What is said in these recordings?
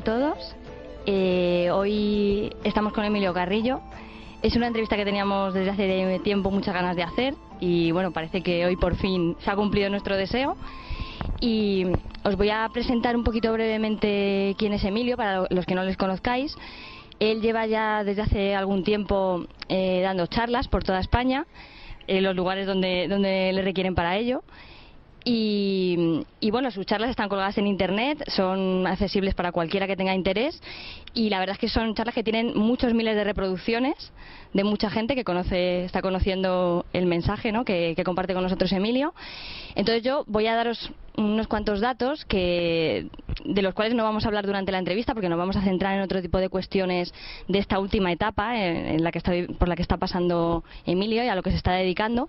a todos. Hoy estamos con Emilio Carrillo. Es una entrevista que teníamos desde hace tiempo muchas ganas de hacer y bueno, parece que hoy por fin se ha cumplido nuestro deseo. Y os voy a presentar un poquito brevemente quién es Emilio, para los que no les conozcáis. Él lleva ya desde hace algún tiempo dando charlas por toda España, en los lugares donde le requieren para ello. Y bueno, sus charlas están colgadas en internet, son accesibles para cualquiera que tenga interés y la verdad es que son charlas que tienen muchos miles de reproducciones de mucha gente que está conociendo el mensaje, ¿no?, que comparte con nosotros Emilio. Entonces yo voy a daros unos cuantos datos de los cuales no vamos a hablar durante la entrevista porque nos vamos a centrar en otro tipo de cuestiones de esta última etapa por la que está pasando Emilio y a lo que se está dedicando.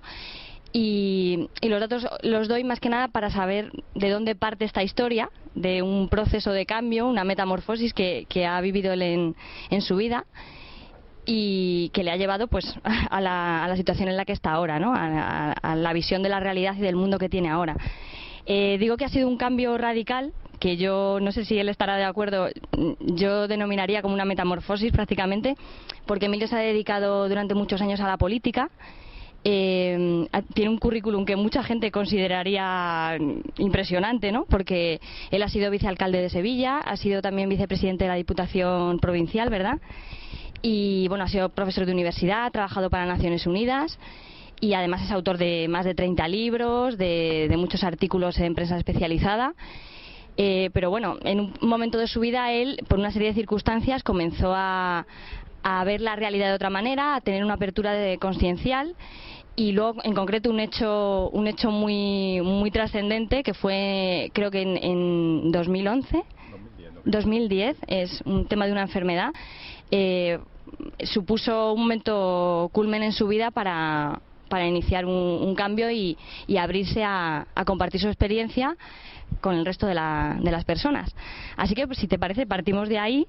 Y los datos los doy más que nada para saber de dónde parte esta historia, de un proceso de cambio, una metamorfosis que ha vivido él en su vida y que le ha llevado pues a la situación en la que está ahora, ¿no?, a la visión de la realidad y del mundo que tiene ahora. Digo que ha sido un cambio radical, que yo no sé si él estará de acuerdo, yo denominaría como una metamorfosis prácticamente, porque Emilio se ha dedicado durante muchos años a la política. Tiene un currículum que mucha gente consideraría impresionante, ¿no?, porque él ha sido vicealcalde de Sevilla, ha sido también vicepresidente de la Diputación Provincial, ¿verdad? Y bueno, ha sido profesor de universidad, ha trabajado para Naciones Unidas y además es autor de más de 30 libros, de muchos artículos en prensa especializada. Pero bueno, en un momento de su vida él, por una serie de circunstancias, comenzó a ver la realidad de otra manera, a tener una apertura consciencial y luego en concreto un hecho muy trascendente que fue, creo que en 2010, es un tema de una enfermedad, supuso un momento culmen en su vida para iniciar un cambio y abrirse a compartir su experiencia con el resto de las personas. Así que pues, si te parece, partimos de ahí.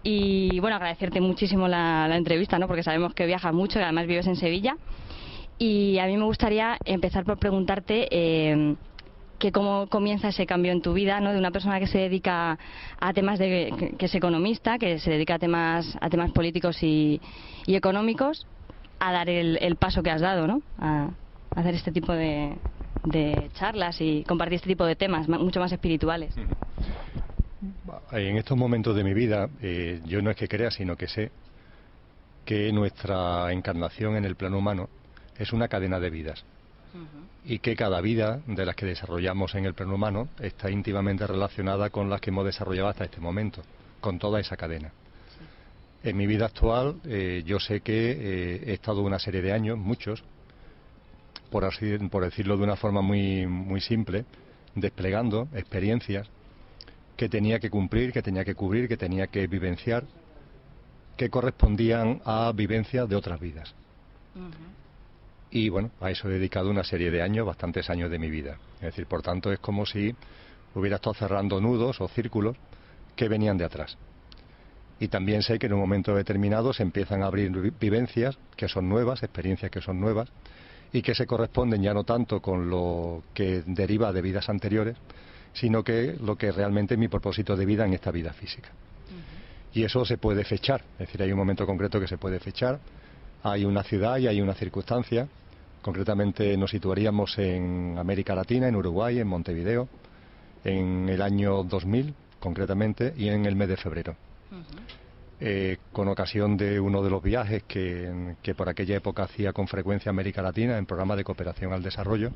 Y bueno, agradecerte muchísimo la entrevista, ¿no?, porque sabemos que viajas mucho y además vives en Sevilla. Y a mí me gustaría empezar por preguntarte que cómo comienza ese cambio en tu vida, ¿no?, de una persona que se dedica a temas que es economista, que se dedica a temas políticos y económicos, a dar el paso que has dado, ¿no?, a hacer este tipo de charlas y compartir este tipo de temas mucho más espirituales. En estos momentos de mi vida, yo no es que crea, sino que sé que nuestra encarnación en el plano humano es una cadena de vidas. Y que cada vida de las que desarrollamos en el plano humano está íntimamente relacionada con las que hemos desarrollado hasta este momento, con toda esa cadena. Sí. En mi vida actual, yo sé que he estado una serie de años, muchos, por decirlo de una forma muy simple, desplegando experiencias que tenía que cumplir, que tenía que cubrir, que tenía que vivenciar, que correspondían a vivencias de otras vidas. Y bueno, a eso he dedicado una serie de años, bastantes años de mi vida. Es decir, por tanto, es como si hubiera estado cerrando nudos o círculos que venían de atrás. Y también sé que en un momento determinado se empiezan a abrir vivencias que son nuevas, experiencias que son nuevas, y que se corresponden ya no tanto con lo que deriva de vidas anteriores, sino que lo que realmente es mi propósito de vida en esta vida física. Y eso se puede fechar, es decir, hay un momento concreto que se puede fechar, hay una ciudad y hay una circunstancia. Concretamente nos situaríamos en América Latina, en Uruguay, en Montevideo, en el año 2000 concretamente, y en el mes de febrero. Con ocasión de uno de los viajes que por aquella época hacía con frecuencia América Latina en programa de cooperación al desarrollo,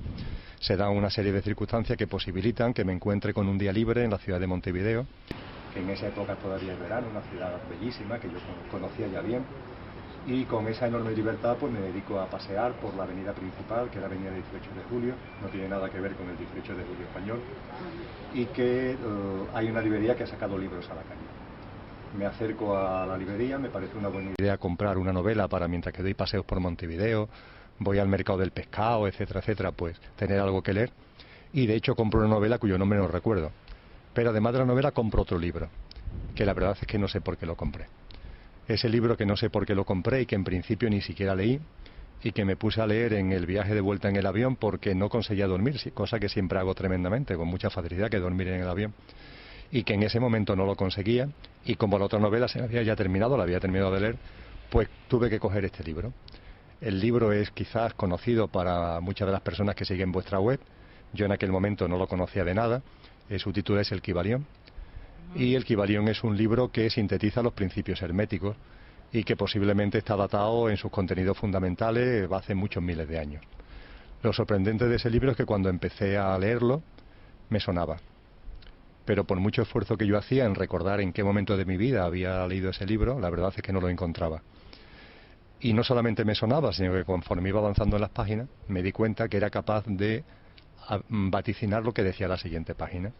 se dan una serie de circunstancias que posibilitan que me encuentre con un día libre en la ciudad de Montevideo, que en esa época todavía es verano, una ciudad bellísima que yo conocía ya bien, y con esa enorme libertad pues me dedico a pasear por la avenida principal, que es la avenida 18 de julio, no tiene nada que ver con el 18 de julio español, y que hay una librería que ha sacado libros a la calle. Me acerco a la librería, me parece una buena idea comprar una novela para mientras que doy paseos por Montevideo, voy al mercado del pescado, etcétera, etcétera, pues tener algo que leer. Y de hecho compro una novela cuyo nombre no recuerdo. Pero además de la novela compro otro libro, que la verdad es que no sé por qué lo compré. Ese libro que no sé por qué lo compré y que en principio ni siquiera leí, y que me puse a leer en el viaje de vuelta en el avión porque no conseguía dormir, cosa que siempre hago tremendamente, con mucha facilidad, que dormir en el avión. y que en ese momento no lo conseguía, y como la otra novela se había ya terminado, la había terminado de leer, pues tuve que coger este libro. El libro es quizás conocido para muchas de las personas que siguen vuestra web. Yo en aquel momento no lo conocía de nada. Su título es El Kybalión. Y El Kybalión es un libro que sintetiza los principios herméticos y que posiblemente está datado en sus contenidos fundamentales hace muchos miles de años. Lo sorprendente de ese libro es que cuando empecé a leerlo me sonaba. Pero por mucho esfuerzo que yo hacía en recordar en qué momento de mi vida había leído ese libro, la verdad es que no lo encontraba. Y no solamente me sonaba, sino que conforme iba avanzando en las páginas, me di cuenta que era capaz de vaticinar lo que decía la siguiente página.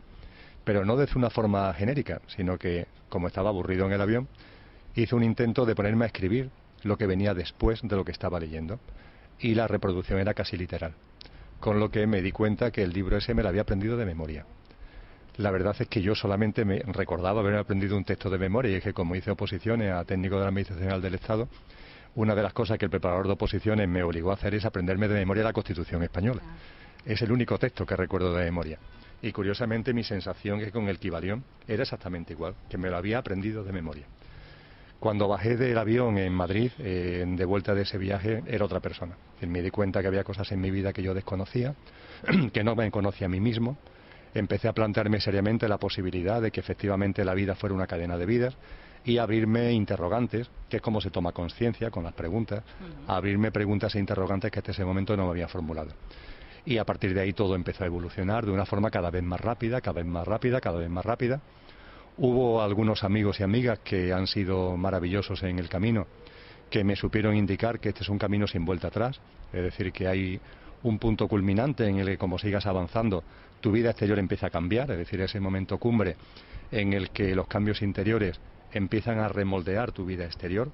Pero no de una forma genérica, sino que, como estaba aburrido en el avión, hice un intento de ponerme a escribir lo que venía después de lo que estaba leyendo. Y la reproducción era casi literal. Con lo que me di cuenta que el libro ese me lo había aprendido de memoria. La verdad es que yo solamente me recordaba haber aprendido un texto de memoria, y es que como hice oposiciones a técnico de la Administración General del Estado, una de las cosas que el preparador de oposiciones me obligó a hacer es aprenderme de memoria la Constitución española. Es el único texto que recuerdo de memoria. Y curiosamente mi sensación es que con el Kybalión era exactamente igual, que me lo había aprendido de memoria. Cuando bajé del avión en Madrid, de vuelta de ese viaje, era otra persona. Me di cuenta que había cosas en mi vida que yo desconocía, que no me conocía a mí mismo. Empecé a plantearme seriamente la posibilidad de que efectivamente la vida fuera una cadena de vidas y abrirme interrogantes, que es como se toma conciencia con las preguntas, abrirme preguntas e interrogantes que hasta ese momento no me había formulado. Y a partir de ahí todo empezó a evolucionar de una forma cada vez más rápida, cada vez más rápida, cada vez más rápida. Hubo algunos amigos y amigas que han sido maravillosos en el camino, que me supieron indicar que este es un camino sin vuelta atrás, es decir, que hay un punto culminante en el que, como sigas avanzando, tu vida exterior empieza a cambiar, es decir, ese momento cumbre en el que los cambios interiores empiezan a remoldear tu vida exterior,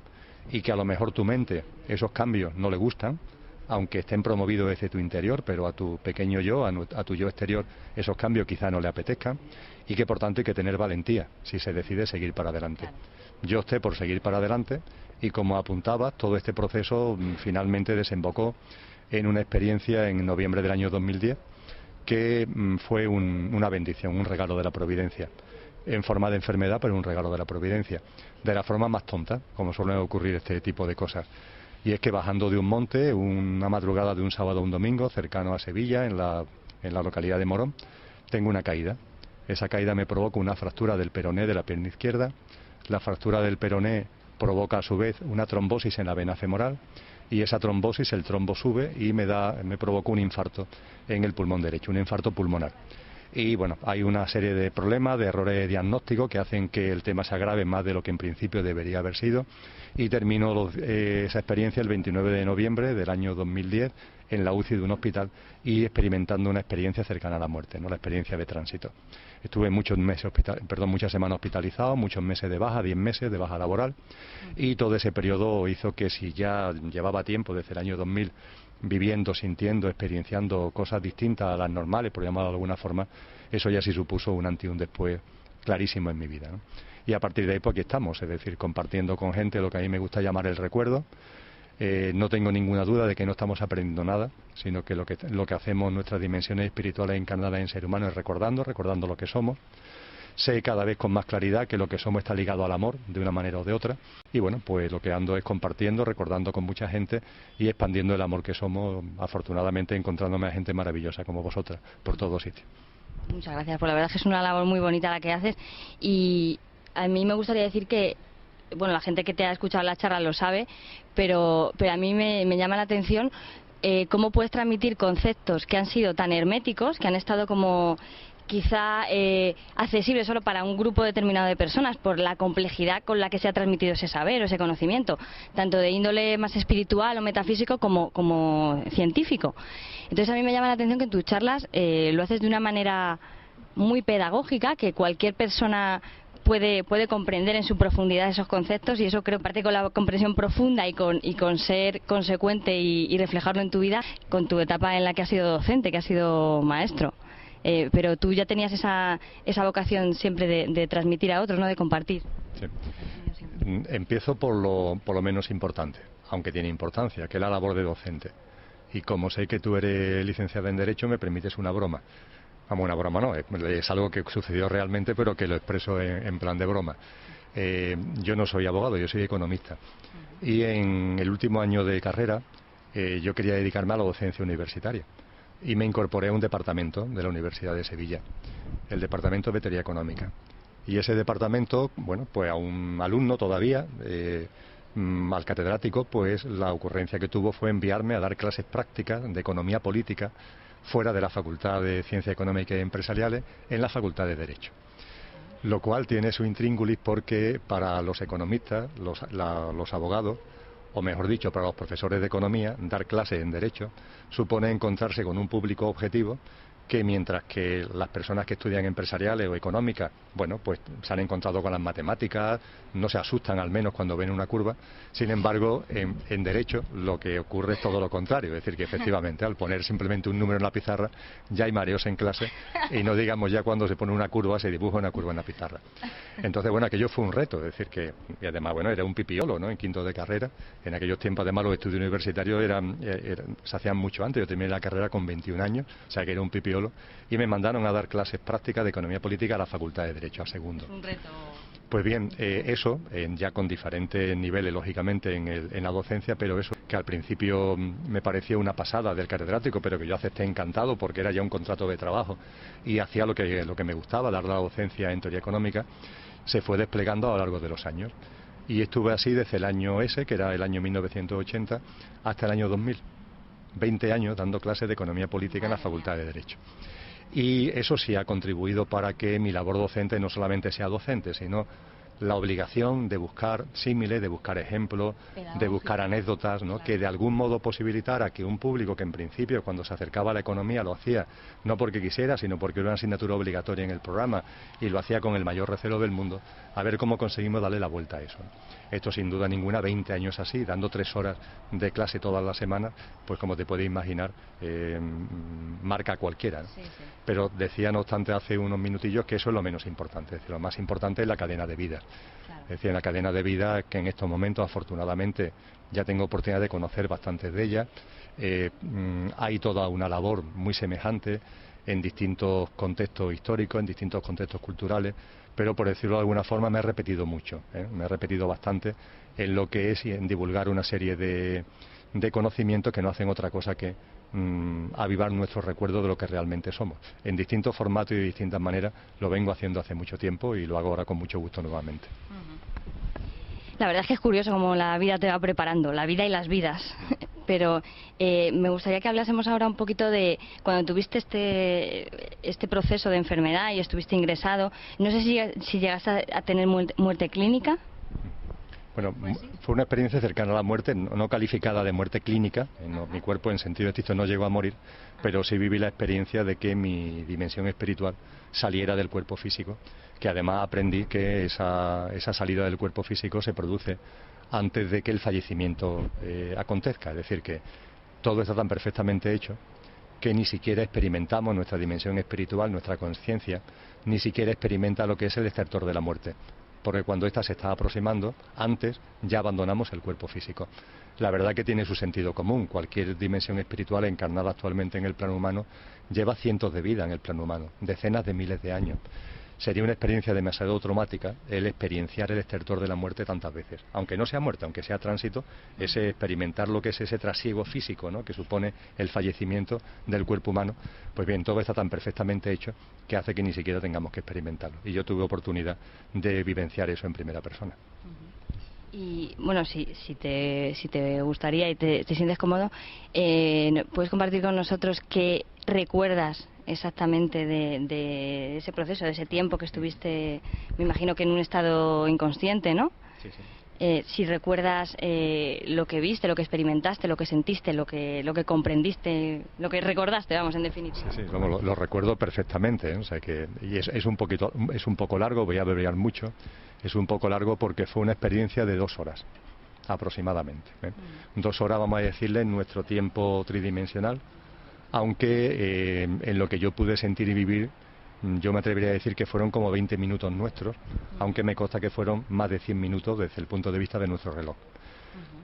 y que a lo mejor tu mente esos cambios no le gustan, aunque estén promovidos desde tu interior, pero a tu pequeño yo, a tu yo exterior, esos cambios quizá no le apetezcan, y que por tanto hay que tener valentía si se decide seguir para adelante. Claro. Yo opté por seguir para adelante, y como apuntabas, todo este proceso finalmente desembocó en una experiencia en noviembre del año 2010 que fue una bendición, un regalo de la providencia, en forma de enfermedad, pero un regalo de la providencia, de la forma más tonta, como suelen ocurrir este tipo de cosas. Y es que bajando de un monte, una madrugada de un sábado a un domingo, cercano a Sevilla, en la localidad de Morón, tengo una caída. Esa caída me provoca una fractura del peroné de la pierna izquierda. La fractura del peroné provoca a su vez una trombosis en la vena femoral, y esa trombosis, el trombo sube y me provocó un infarto en el pulmón derecho, un infarto pulmonar. Y bueno, hay una serie de problemas, de errores diagnósticos que hacen que el tema se agrave más de lo que en principio debería haber sido, y termino esa experiencia el 29 de noviembre del año 2010 en la UCI de un hospital y experimentando una experiencia cercana a la muerte, ¿no? La experiencia de tránsito. Estuve muchas semanas hospitalizado, muchos meses de baja, 10 meses de baja laboral, y todo ese periodo hizo que, si ya llevaba tiempo desde el año 2000 viviendo, sintiendo, experienciando cosas distintas a las normales, por llamarlo de alguna forma, eso ya sí supuso un antes y un después clarísimo en mi vida, ¿no? Y a partir de ahí pues aquí estamos, es decir, compartiendo con gente lo que a mí me gusta llamar el recuerdo. No tengo ninguna duda de que no estamos aprendiendo nada, sino que lo que hacemos en nuestras dimensiones espirituales encarnadas en ser humano es recordando lo que somos. Sé cada vez con más claridad que lo que somos está ligado al amor, de una manera o de otra, y bueno, pues lo que ando es compartiendo, recordando con mucha gente y expandiendo el amor que somos, afortunadamente encontrándome a gente maravillosa como vosotras, por todos sitios. Muchas gracias, pues la verdad es que es una labor muy bonita la que haces, y a mí me gustaría decir que, bueno, la gente que te ha escuchado la charla lo sabe, pero a mí me llama la atención cómo puedes transmitir conceptos que han sido tan herméticos, que han estado como quizá accesibles solo para un grupo determinado de personas por la complejidad con la que se ha transmitido ese saber o ese conocimiento, tanto de índole más espiritual o metafísico como científico. Entonces a mí me llama la atención que en tus charlas lo haces de una manera muy pedagógica, que cualquier persona puede comprender en su profundidad esos conceptos, y eso creo parte con la comprensión profunda y con ser consecuente y reflejarlo en tu vida, con tu etapa en la que has sido docente, que has sido maestro. Pero tú ya tenías esa vocación siempre de transmitir a otros, ¿no?, de compartir. Sí. Empiezo por lo menos importante, aunque tiene importancia, que es la labor de docente. Y como sé que tú eres licenciada en Derecho, me permites una broma. Vamos, una broma no, es algo que sucedió realmente, pero que lo expreso en plan de broma. Yo no soy abogado, yo soy economista. Y en el último año de carrera yo quería dedicarme a la docencia universitaria. Y me incorporé a un departamento de la Universidad de Sevilla, el Departamento de Vetería Económica. Y ese departamento, bueno, pues a un alumno todavía, al catedrático, pues la ocurrencia que tuvo fue enviarme a dar clases prácticas de economía política fuera de la Facultad de Ciencias Económicas y Empresariales, en la Facultad de Derecho. Lo cual tiene su intríngulis porque para los economistas, los abogados, o mejor dicho, para los profesores de economía, dar clases en Derecho supone encontrarse con un público objetivo que mientras que las personas que estudian empresariales o económicas, bueno, pues se han encontrado con las matemáticas, no se asustan al menos cuando ven una curva. Sin embargo, en Derecho lo que ocurre es todo lo contrario, es decir, que efectivamente al poner simplemente un número en la pizarra ya hay mareos en clase y no digamos ya cuando se pone una curva, se dibuja una curva en la pizarra. Entonces, bueno, aquello fue un reto, es decir, que, y además, bueno, era un pipiolo, ¿no?, en quinto de carrera. En aquellos tiempos, además, los estudios universitarios se hacían mucho antes. Yo terminé la carrera con 21 años, o sea que era un pipiolo, y me mandaron a dar clases prácticas de economía política a la Facultad de Derecho, a segundo. Un reto. Pues bien, eso, ya con diferentes niveles, lógicamente, en la docencia, pero eso que al principio me parecía una pasada del catedrático, pero que yo acepté encantado porque era ya un contrato de trabajo y hacía lo que me gustaba, dar la docencia en teoría económica, se fue desplegando a lo largo de los años. Y estuve así desde el año ese, que era el año 1980, hasta el año 2000. 20 años dando clases de economía política en la Facultad de Derecho. Y eso sí ha contribuido para que mi labor docente no solamente sea docente, sino la obligación de buscar símiles, de buscar ejemplos, de buscar anécdotas, ¿no?, que de algún modo posibilitara que un público que en principio cuando se acercaba a la economía lo hacía no porque quisiera, sino porque era una asignatura obligatoria en el programa y lo hacía con el mayor recelo del mundo, a ver cómo conseguimos darle la vuelta a eso. Esto sin duda ninguna, 20 años así, dando 3 horas de clase todas las semanas, pues como te puedes imaginar, marca a cualquiera, ¿no? Sí, sí. Pero decía, no obstante, hace unos minutillos que eso es lo menos importante, es decir, lo más importante es la cadena de vida. Claro. Es decir, en la cadena de vida que en estos momentos, afortunadamente, ya tengo oportunidad de conocer bastantes de ellas. Hay toda una labor muy semejante en distintos contextos históricos, en distintos contextos culturales, pero por decirlo de alguna forma me he repetido mucho, me he repetido bastante en lo que es y en divulgar una serie de conocimientos que no hacen otra cosa que avivar nuestro recuerdo de lo que realmente somos. En distintos formatos y de distintas maneras lo vengo haciendo hace mucho tiempo y lo hago ahora con mucho gusto nuevamente. La verdad es que es curioso cómo la vida te va preparando, la vida y las vidas. Pero me gustaría que hablásemos ahora un poquito de cuando tuviste este proceso de enfermedad y estuviste ingresado. No sé si llegaste a tener muerte clínica. Bueno, fue una experiencia cercana a la muerte, no calificada de muerte clínica. No, mi cuerpo en sentido estricto no llegó a morir, pero sí viví la experiencia de que mi dimensión espiritual saliera del cuerpo físico, que además aprendí que esa salida del cuerpo físico se produce antes de que el fallecimiento acontezca. Es decir, que todo está tan perfectamente hecho que ni siquiera experimentamos nuestra dimensión espiritual, nuestra conciencia, ni siquiera experimenta lo que es el estertor de la muerte. Porque cuando ésta se está aproximando, antes ya abandonamos el cuerpo físico. La verdad que tiene su sentido común. Cualquier dimensión espiritual encarnada actualmente en el plano humano lleva cientos de vidas en el plano humano, decenas de miles de años. Sería una experiencia demasiado traumática el experienciar el estertor de la muerte tantas veces. Aunque no sea muerte, aunque sea tránsito, ese experimentar lo que es ese trasiego físico, ¿no?, que supone el fallecimiento del cuerpo humano, pues bien, todo está tan perfectamente hecho que hace que ni siquiera tengamos que experimentarlo. Y yo tuve oportunidad de vivenciar eso en primera persona. Y bueno, si te gustaría y te sientes cómodo, puedes compartir con nosotros qué recuerdas exactamente de ese proceso, de ese tiempo que estuviste, me imagino que en un estado inconsciente, ¿no? Sí, sí. Si recuerdas lo que viste, lo que experimentaste, lo que sentiste, lo que comprendiste, lo que recordaste, vamos, en definitiva. Sí, lo recuerdo perfectamente, ¿eh? O sea que y es un poco largo, voy a abreviar mucho. Es un poco largo porque fue una experiencia de 2 horas aproximadamente. 2 horas, vamos a decirle, en nuestro tiempo tridimensional, aunque en lo que yo pude sentir y vivir, yo me atrevería a decir que fueron como 20 minutos nuestros, aunque me consta que fueron más de 100 minutos desde el punto de vista de nuestro reloj.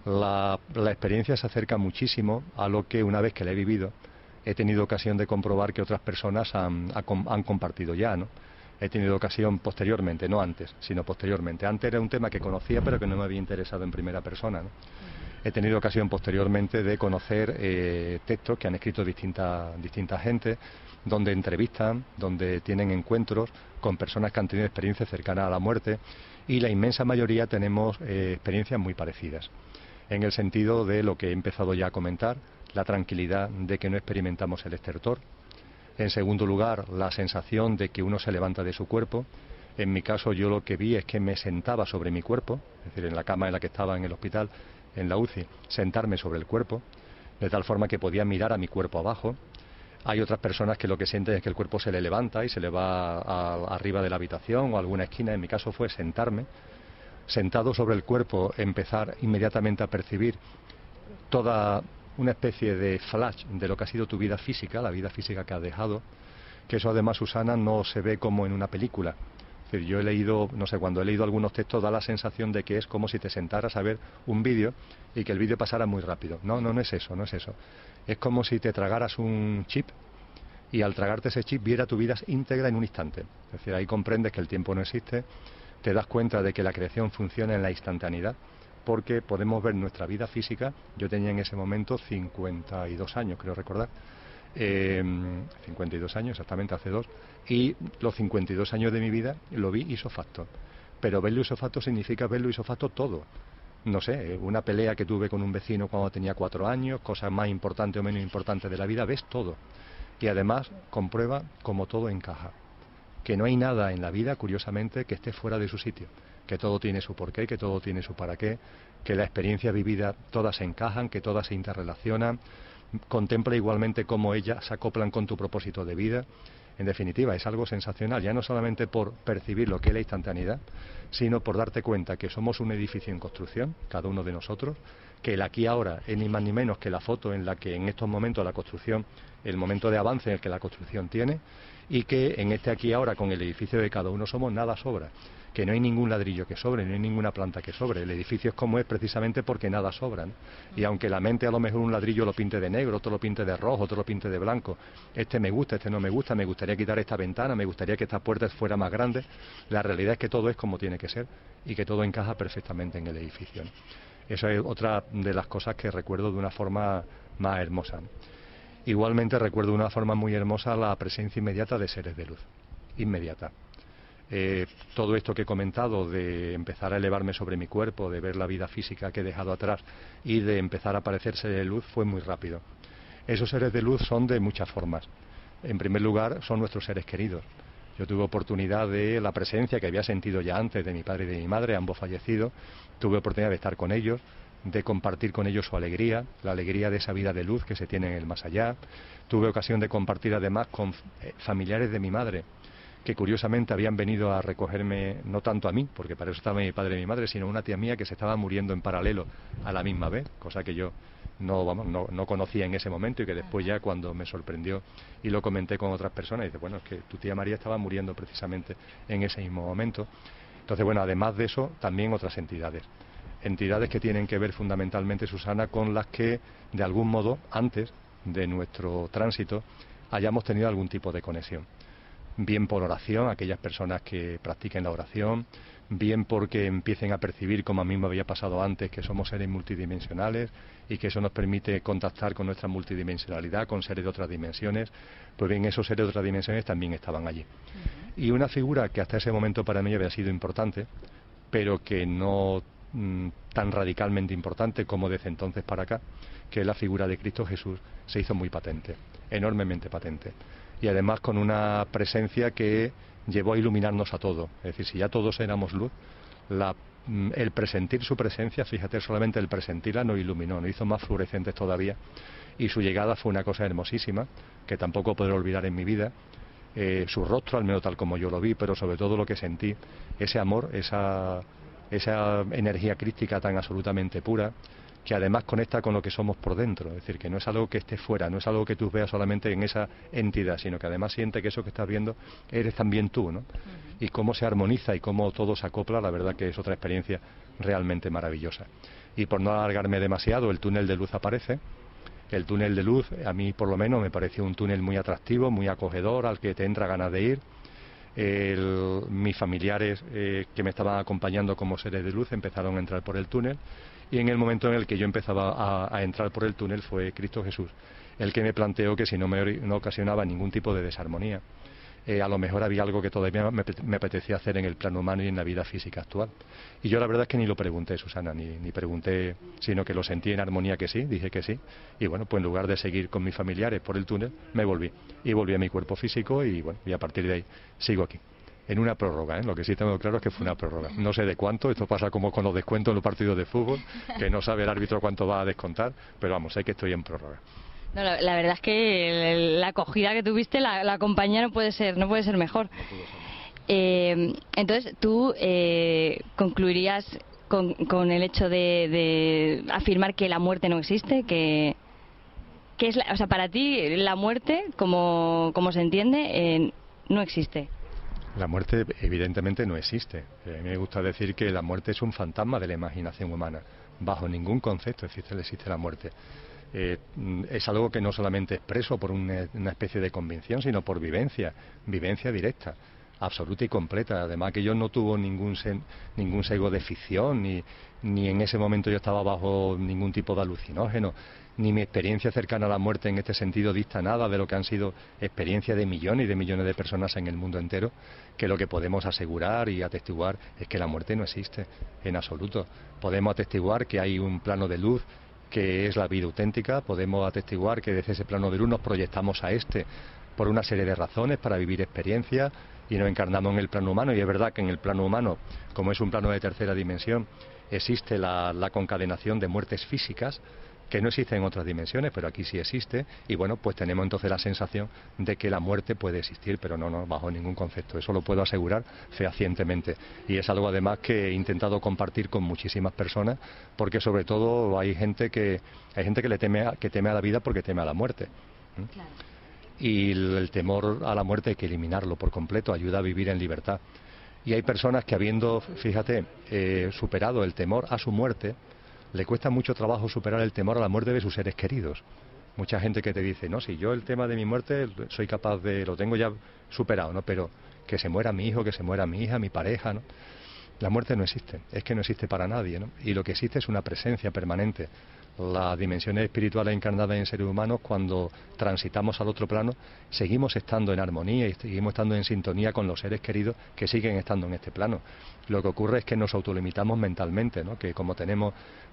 La experiencia se acerca muchísimo a lo que, una vez que la he vivido, he tenido ocasión de comprobar que otras personas han compartido ya, ¿no? He tenido ocasión posteriormente, no antes, sino posteriormente. Antes era un tema que conocía pero que no me había interesado en primera persona, ¿no? He tenido ocasión posteriormente de conocer textos que han escrito distintas gente, donde entrevistan, donde tienen encuentros con personas que han tenido experiencias cercanas a la muerte, y la inmensa mayoría tenemos experiencias muy parecidas, en el sentido de lo que he empezado ya a comentar, la tranquilidad de que no experimentamos el estertor. En segundo lugar, la sensación de que uno se levanta de su cuerpo. En mi caso, yo lo que vi es que me sentaba sobre mi cuerpo, es decir, en la cama en la que estaba en el hospital, en la UCI, sentarme sobre el cuerpo, de tal forma que podía mirar a mi cuerpo abajo. Hay otras personas que lo que sienten es que el cuerpo se le levanta y se le va arriba de la habitación o a alguna esquina. En mi caso fue sentarme, sentado sobre el cuerpo, empezar inmediatamente a percibir toda una especie de flash de lo que ha sido tu vida física, la vida física que has dejado, que eso además, Susana, no se ve como en una película. Es decir, yo he leído, no sé, cuando he leído algunos textos da la sensación de que es como si te sentaras a ver un vídeo y que el vídeo pasara muy rápido. No, no, no es eso, no es eso. Es como si te tragaras un chip y al tragarte ese chip viera tu vida íntegra en un instante. Es decir, ahí comprendes que el tiempo no existe, te das cuenta de que la creación funciona en la instantaneidad, porque podemos ver nuestra vida física. Yo tenía en ese momento 52 años, creo recordar, 52 años exactamente, hace 2, y los 52 años de mi vida lo vi ipso facto. Pero verlo ipso facto significa verlo ipso facto todo. No sé, una pelea que tuve con un vecino cuando tenía 4 años, cosas más importantes o menos importantes de la vida, ves todo. Y además comprueba cómo todo encaja. Que no hay nada en la vida, curiosamente, que esté fuera de su sitio. Que todo tiene su porqué, que todo tiene su para qué, que la experiencia vivida todas se encajan, que todas se interrelacionan. Contempla igualmente cómo ellas se acoplan con tu propósito de vida. En definitiva, es algo sensacional, ya no solamente por percibir lo que es la instantaneidad, sino por darte cuenta que somos un edificio en construcción, cada uno de nosotros, que el aquí ahora es ni más ni menos que la foto en la que en estos momentos la construcción, el momento de avance en el que la construcción tiene, y que en este aquí ahora, con el edificio de cada uno somos, nada sobra. Que no hay ningún ladrillo que sobre, no hay ninguna planta que sobre. El edificio es como es precisamente porque nada sobra, ¿no? Y aunque la mente a lo mejor un ladrillo lo pinte de negro, otro lo pinte de rojo, otro lo pinte de blanco, este me gusta, este no me gusta, me gustaría quitar esta ventana, me gustaría que esta puerta fuera más grande, la realidad es que todo es como tiene que ser y que todo encaja perfectamente en el edificio, ¿no? Eso es otra de las cosas que recuerdo de una forma más hermosa, ¿no? Igualmente recuerdo de una forma muy hermosa la presencia inmediata de seres de luz, inmediata. Todo esto que he comentado de empezar a elevarme sobre mi cuerpo, de ver la vida física que he dejado atrás y de empezar a aparecer seres de luz fue muy rápido. Esos seres de luz son de muchas formas. En primer lugar, son nuestros seres queridos. Yo tuve oportunidad de la presencia que había sentido ya antes de mi padre y de mi madre, ambos fallecidos. Tuve oportunidad de estar con ellos, de compartir con ellos su alegría, la alegría de esa vida de luz que se tiene en el más allá. Tuve ocasión de compartir además con familiares de mi madre, que curiosamente habían venido a recogerme, no tanto a mí, porque para eso estaba mi padre y mi madre, sino una tía mía que se estaba muriendo en paralelo a la misma vez, cosa que yo no conocía en ese momento y que después ya cuando me sorprendió y lo comenté con otras personas, dice, bueno, es que tu tía María estaba muriendo precisamente en ese mismo momento. Entonces, bueno, además de eso, también otras entidades que tienen que ver fundamentalmente, Susana, con las que de algún modo, antes de nuestro tránsito, hayamos tenido algún tipo de conexión. Bien por oración, aquellas personas que practiquen la oración, bien porque empiecen a percibir, como a mí me había pasado antes, que somos seres multidimensionales y que eso nos permite contactar con nuestra multidimensionalidad, con seres de otras dimensiones. Pues bien, esos seres de otras dimensiones también estaban allí. Y una figura que hasta ese momento para mí había sido importante, pero que no tan radicalmente importante como desde entonces para acá, que es la figura de Cristo Jesús, se hizo muy patente, enormemente patente. Y además con una presencia que llevó a iluminarnos a todos. Es decir, si ya todos éramos luz, el presentir su presencia, fíjate, solamente el presentirla nos iluminó, nos hizo más fluorescentes todavía, y su llegada fue una cosa hermosísima, que tampoco podré olvidar en mi vida. Su rostro, al menos tal como yo lo vi, pero sobre todo lo que sentí, ese amor, esa energía crística tan absolutamente pura, que además conecta con lo que somos por dentro. Es decir, que no es algo que esté fuera, no es algo que tú veas solamente en esa entidad, sino que además siente que eso que estás viendo eres también tú, ¿no? Y cómo se armoniza y cómo todo se acopla, la verdad que es otra experiencia realmente maravillosa. Y por no alargarme demasiado, el túnel de luz aparece, El túnel de luz, a mí por lo menos me pareció un túnel muy atractivo, muy acogedor, al que te entra ganas de ir. Mis familiares que me estaban acompañando como seres de luz empezaron a entrar por el túnel, y en el momento en el que yo empezaba a entrar por el túnel fue Cristo Jesús el que me planteó que si no ocasionaba ningún tipo de desarmonía, a lo mejor había algo que todavía me apetecía hacer en el plano humano y en la vida física actual. Y yo la verdad es que ni lo pregunté, Susana, ni pregunté, sino que lo sentí en armonía que sí, dije que sí. Y bueno, pues en lugar de seguir con mis familiares por el túnel, me volví. Y volví a mi cuerpo físico y bueno, y a partir de ahí sigo aquí. En una prórroga, ¿eh? Lo que sí tengo claro es que fue una prórroga. No sé de cuánto, esto pasa como con los descuentos en los partidos de fútbol, que no sabe el árbitro cuánto va a descontar, pero vamos, sé que estoy en prórroga. No, la verdad es que la acogida que tuviste, la compañía no puede ser mejor. Entonces, tú concluirías con el hecho de afirmar que la muerte no existe, que es o sea, para ti la muerte, como se entiende, no existe. La muerte evidentemente no existe. A mí me gusta decir que la muerte es un fantasma de la imaginación humana. Bajo ningún concepto existe la muerte. Es algo que no solamente expreso por una especie de convicción, sino por vivencia directa, absoluta y completa. Además que yo no tuvo ningún sesgo de ficción, ni en ese momento yo estaba bajo ningún tipo de alucinógeno, ni mi experiencia cercana a la muerte en este sentido dista nada de lo que han sido experiencias de millones y de millones de personas en el mundo entero, que lo que podemos asegurar y atestiguar es que la muerte no existe en absoluto. Podemos atestiguar que hay un plano de luz que es la vida auténtica, podemos atestiguar que desde ese plano de luz nos proyectamos a este por una serie de razones para vivir experiencias y nos encarnamos en el plano humano, y es verdad que en el plano humano, como es un plano de tercera dimensión, existe la concadenación de muertes físicas que no existen en otras dimensiones, pero aquí sí existe, y bueno, pues tenemos entonces la sensación de que la muerte puede existir, pero no, bajo ningún concepto. Eso lo puedo asegurar fehacientemente, y es algo además que he intentado compartir con muchísimas personas, porque sobre todo hay gente que le teme a la vida porque teme a la muerte. Claro. Y el temor a la muerte hay que eliminarlo por completo, ayuda a vivir en libertad. Y hay personas que, habiendo, fíjate, superado el temor a su muerte, le cuesta mucho trabajo superar el temor a la muerte de sus seres queridos. Mucha gente que te dice, no, si yo el tema de mi muerte soy capaz lo tengo ya superado, ¿no? Pero que se muera mi hijo, que se muera mi hija, mi pareja, ¿no? La muerte no existe, es que no existe para nadie, ¿no? Y lo que existe es una presencia permanente. Las dimensiones espirituales encarnadas en seres humanos, cuando transitamos al otro plano, seguimos estando en armonía y seguimos estando en sintonía con los seres queridos que siguen estando en este plano. Lo que ocurre es que nos autolimitamos mentalmente, ¿no? Que como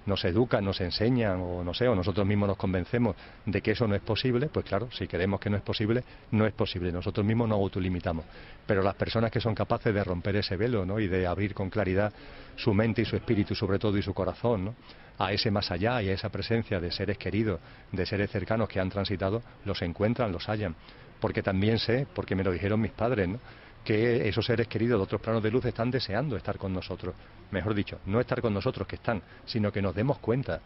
nos educan, nos enseñan, o no sé, o nosotros mismos nos convencemos de que eso no es posible, pues claro, si creemos que no es posible, no es posible. Nosotros mismos nos autolimitamos. Pero las personas que son capaces de romper ese velo, ¿no? Y de abrir con claridad su mente y su espíritu, sobre todo, y su corazón, ¿no? A ese más allá y a esa presencia de seres queridos, de seres cercanos que han transitado, los encuentran, los hallan. Porque también sé, porque me lo dijeron mis padres, ¿no?, que esos seres queridos de otros planos de luz están deseando estar con nosotros. Mejor dicho, no estar con nosotros, que están, sino que nos demos cuenta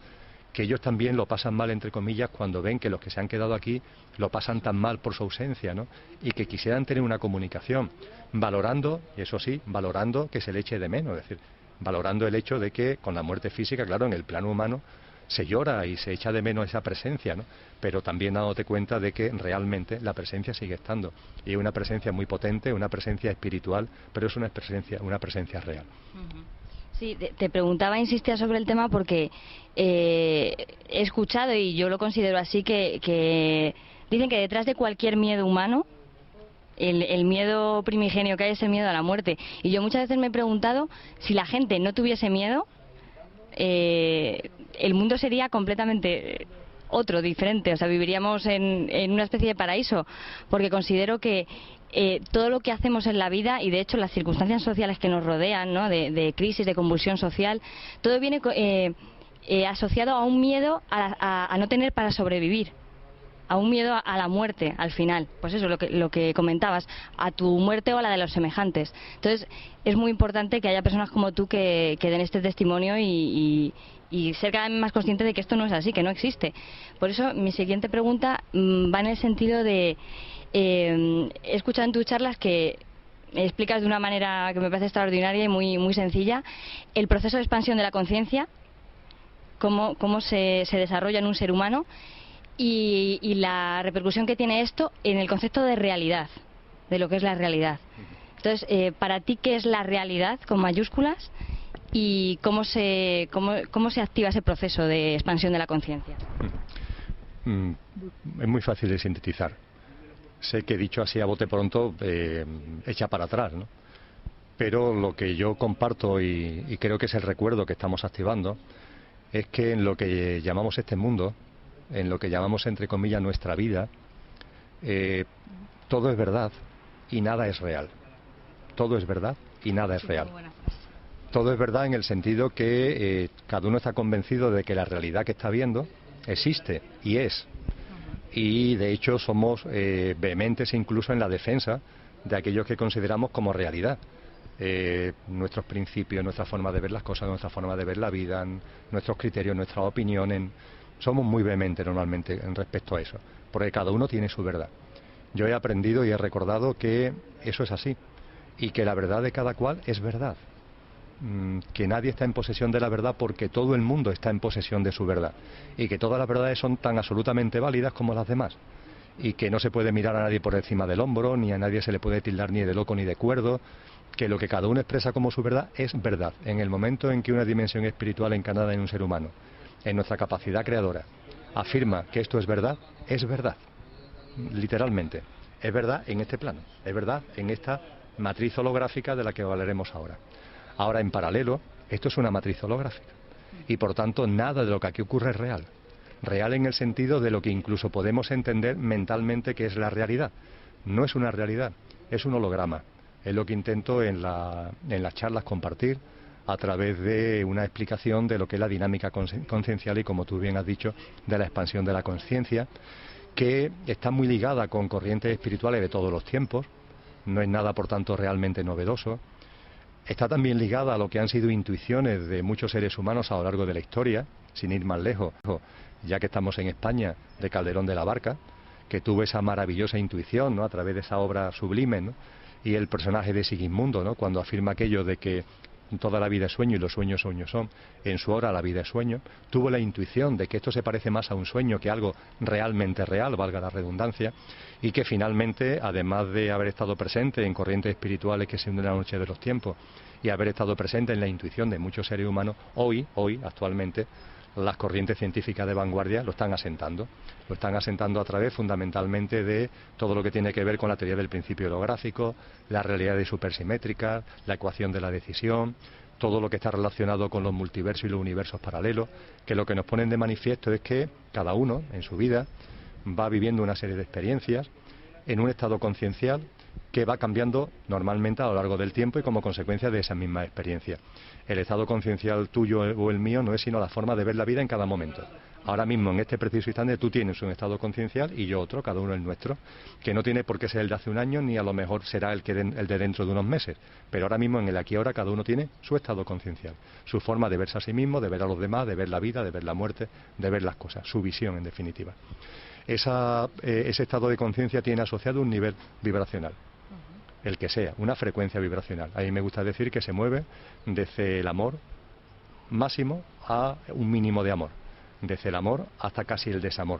que ellos también lo pasan mal, entre comillas, cuando ven que los que se han quedado aquí lo pasan tan mal por su ausencia, ¿no? Y que quisieran tener una comunicación, valorando, y eso sí, valorando que se le eche de menos, es decir, valorando el hecho de que con la muerte física, claro, en el plano humano se llora y se echa de menos esa presencia, ¿no? Pero también dándote cuenta de que realmente la presencia sigue estando, y es una presencia muy potente, una presencia espiritual, pero es una presencia real. Sí, te preguntaba, insistía sobre el tema porque he escuchado, y yo lo considero así, que dicen que detrás de cualquier miedo humano, el miedo primigenio que hay es el miedo a la muerte. Y yo muchas veces me he preguntado si la gente no tuviese miedo, el mundo sería completamente otro, diferente. O sea, viviríamos en una especie de paraíso, porque considero que todo lo que hacemos en la vida, y de hecho las circunstancias sociales que nos rodean, ¿no?, de crisis, de convulsión social, todo viene asociado a un miedo a no tener para sobrevivir, a un miedo a la muerte al final. Pues eso, lo que comentabas, a tu muerte o a la de los semejantes. Entonces es muy importante que haya personas como tú que den este testimonio y ser cada vez más consciente de que esto no es así, que no existe. Por eso mi siguiente pregunta va en el sentido de he escuchado en tus charlas que explicas de una manera que me parece extraordinaria y muy sencilla el proceso de expansión de la conciencia, cómo se desarrolla en un ser humano. y la repercusión que tiene esto en el concepto de realidad, de lo que es la realidad. Entonces, para ti, ¿qué es la realidad con mayúsculas y cómo se activa ese proceso de expansión de la conciencia? Es muy fácil de sintetizar. Sé que dicho así a bote pronto echa para atrás, ¿no? Pero lo que yo comparto y creo que es el recuerdo que estamos activando es que en lo que llamamos este mundo, en lo que llamamos entre comillas nuestra vida, todo es verdad y nada es real. Todo es verdad y nada es real. Todo es verdad en el sentido que cada uno está convencido de que la realidad que está viendo existe y es. Y de hecho somos vehementes incluso en la defensa de aquellos que consideramos como realidad. Nuestros principios, nuestra forma de ver las cosas, nuestra forma de ver la vida, nuestros criterios, nuestras opiniones. Somos muy vehementes normalmente en respecto a eso, porque cada uno tiene su verdad. Yo he aprendido y he recordado que eso es así y que la verdad de cada cual es verdad. Que nadie está en posesión de la verdad porque todo el mundo está en posesión de su verdad y que todas las verdades son tan absolutamente válidas como las demás y que no se puede mirar a nadie por encima del hombro, ni a nadie se le puede tildar ni de loco ni de cuerdo, que lo que cada uno expresa como su verdad es verdad. En el momento en que una dimensión espiritual encarnada en un ser humano, en nuestra capacidad creadora, afirma que esto es verdad, literalmente, es verdad en este plano, es verdad en esta matriz holográfica de la que hablaremos ahora. Ahora, en paralelo, esto es una matriz holográfica y por tanto nada de lo que aquí ocurre es real. Real en el sentido de lo que incluso podemos entender mentalmente que es la realidad. No es una realidad, es un holograma. Es lo que intento en las charlas compartir a través de una explicación de lo que es la dinámica conciencial y, como tú bien has dicho, de la expansión de la conciencia, que está muy ligada con corrientes espirituales de todos los tiempos. No es nada, por tanto, realmente novedoso. Está también ligada a lo que han sido intuiciones de muchos seres humanos a lo largo de la historia, sin ir más lejos, ya que estamos en España, de Calderón de la Barca, que tuvo esa maravillosa intuición, ¿no?, a través de esa obra sublime, ¿no?, y el personaje de Sigismundo, ¿no?, cuando afirma aquello de que toda la vida es sueño y los sueños sueños son, en su hora la vida es sueño, tuvo la intuición de que esto se parece más a un sueño que a algo realmente real, valga la redundancia, y que finalmente, además de haber estado presente en corrientes espirituales que se unen a la noche de los tiempos y haber estado presente en la intuición de muchos seres humanos, hoy, actualmente, las corrientes científicas de vanguardia lo están asentando a través fundamentalmente de todo lo que tiene que ver con la teoría del principio holográfico, las realidades supersimétricas, la ecuación de la decisión, todo lo que está relacionado con los multiversos y los universos paralelos, que lo que nos ponen de manifiesto es que cada uno en su vida va viviendo una serie de experiencias en un estado conciencial que va cambiando normalmente a lo largo del tiempo y como consecuencia de esa misma experiencia. El estado conciencial tuyo o el mío no es sino la forma de ver la vida en cada momento. Ahora mismo, en este preciso instante, tú tienes un estado conciencial y yo otro, cada uno el nuestro, que no tiene por qué ser el de hace un año ni a lo mejor será el de dentro de unos meses. Pero ahora mismo, en el aquí y ahora, cada uno tiene su estado conciencial, su forma de verse a sí mismo, de ver a los demás, de ver la vida, de ver la muerte, de ver las cosas, su visión en definitiva. Ese estado de conciencia tiene asociado un nivel vibracional, el que sea, una frecuencia vibracional. A mí me gusta decir que se mueve desde el amor máximo a un mínimo de amor, desde el amor hasta casi el desamor,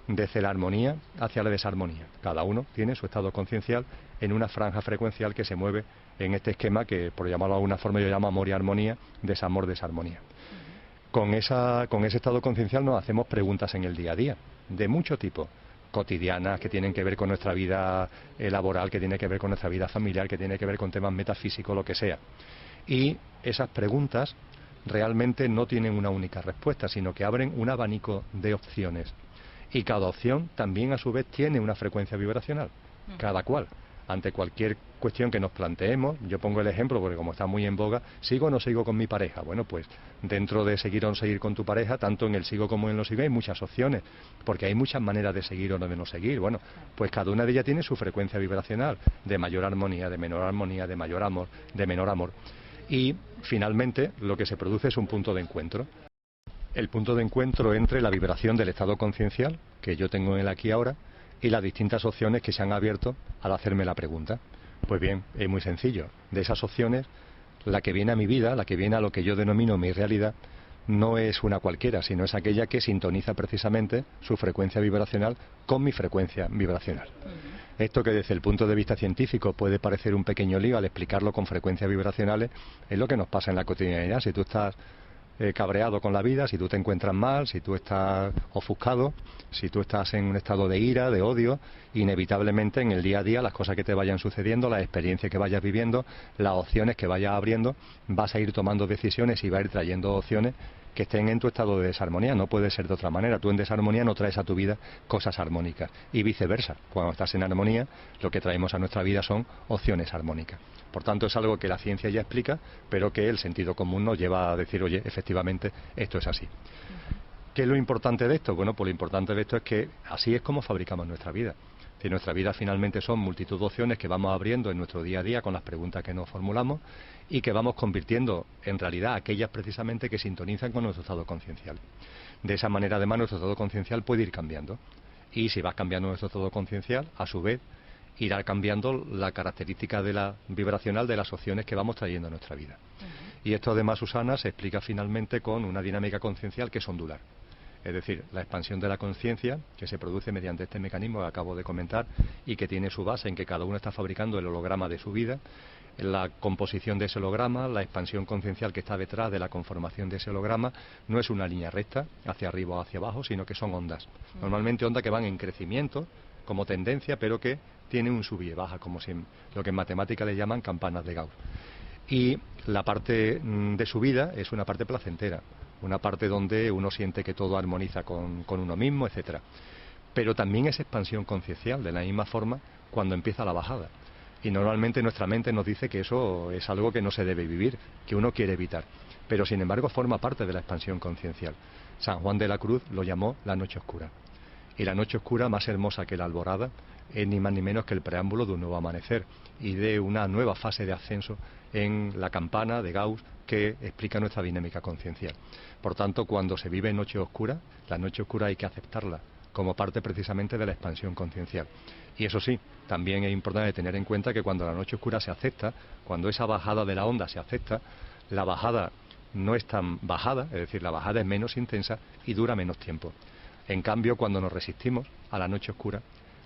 desde la armonía hacia la desarmonía. Cada uno tiene su estado conciencial en una franja frecuencial que se mueve en este esquema que, por llamarlo de alguna forma, yo llamo amor y armonía, desamor, desarmonía. Con ese estado conciencial nos hacemos preguntas en el día a día, de mucho tipo, cotidianas, que tienen que ver con nuestra vida laboral, que tiene que ver con nuestra vida familiar, que tiene que ver con temas metafísicos, lo que sea. Y esas preguntas realmente no tienen una única respuesta, sino que abren un abanico de opciones. Y cada opción también a su vez tiene una frecuencia vibracional, cada cual. Ante cualquier cuestión que nos planteemos, yo pongo el ejemplo porque como está muy en boga, ¿sigo o no sigo con mi pareja? Bueno, pues dentro de seguir o no seguir con tu pareja, tanto en el sigo como en el no sigo hay muchas opciones, porque hay muchas maneras de seguir o de no seguir. Bueno, pues cada una de ellas tiene su frecuencia vibracional, de mayor armonía, de menor armonía, de mayor amor, de menor amor. Y finalmente lo que se produce es un punto de encuentro. El punto de encuentro entre la vibración del estado conciencial, que yo tengo en el aquí y ahora, y las distintas opciones que se han abierto al hacerme la pregunta. Pues bien, es muy sencillo. De esas opciones, la que viene a mi vida, la que viene a lo que yo denomino mi realidad, no es una cualquiera, sino es aquella que sintoniza precisamente su frecuencia vibracional con mi frecuencia vibracional. Esto, que desde el punto de vista científico puede parecer un pequeño lío al explicarlo con frecuencias vibracionales, es lo que nos pasa en la cotidianidad. Si tú estás cabreado con la vida, si tú te encuentras mal, si tú estás ofuscado, si tú estás en un estado de ira, de odio, inevitablemente en el día a día las cosas que te vayan sucediendo, las experiencias que vayas viviendo, las opciones que vayas abriendo, vas a ir tomando decisiones y vas a ir trayendo opciones que estén en tu estado de desarmonía. No puede ser de otra manera. Tú en desarmonía no traes a tu vida cosas armónicas, y viceversa. Cuando estás en armonía, lo que traemos a nuestra vida son opciones armónicas. Por tanto, es algo que la ciencia ya explica, pero que el sentido común nos lleva a decir, oye, efectivamente, esto es así. ¿Qué es lo importante de esto? Bueno, pues lo importante de esto es que así es como fabricamos nuestra vida. Que nuestra vida finalmente son multitud de opciones que vamos abriendo en nuestro día a día con las preguntas que nos formulamos, y que vamos convirtiendo en realidad aquellas precisamente que sintonizan con nuestro estado conciencial. De esa manera, además, nuestro estado conciencial puede ir cambiando. Y si vas cambiando nuestro estado conciencial, a su vez, irá cambiando la característica de la vibracional de las opciones que vamos trayendo a nuestra vida. Y esto, además, Susana, se explica finalmente con una dinámica conciencial que es ondular. Es decir, la expansión de la conciencia, que se produce mediante este mecanismo que acabo de comentar, y que tiene su base en que cada uno está fabricando el holograma de su vida, la composición de ese holograma, la expansión conciencial que está detrás de la conformación de ese holograma, no es una línea recta hacia arriba o hacia abajo, sino que son ondas. Normalmente ondas que van en crecimiento como tendencia, pero que tienen un sub y baja, como lo que en matemática le llaman campanas de Gauss. Y la parte de su vida es una parte placentera, una parte donde uno siente que todo armoniza con uno mismo, etcétera. Pero también es expansión conciencial, de la misma forma cuando empieza la bajada. Y normalmente nuestra mente nos dice que eso es algo que no se debe vivir, que uno quiere evitar. Pero sin embargo forma parte de la expansión conciencial. San Juan de la Cruz lo llamó la noche oscura. Y la noche oscura, más hermosa que la alborada, es ni más ni menos que el preámbulo de un nuevo amanecer y de una nueva fase de ascenso en la campana de Gauss que explica nuestra dinámica conciencial. Por tanto, cuando se vive noche oscura, la noche oscura hay que aceptarla como parte precisamente de la expansión conciencial. Y eso sí, también es importante tener en cuenta que cuando la noche oscura se acepta, cuando esa bajada de la onda se acepta, la bajada no es tan bajada, es decir, la bajada es menos intensa y dura menos tiempo. En cambio, cuando nos resistimos a la noche oscura,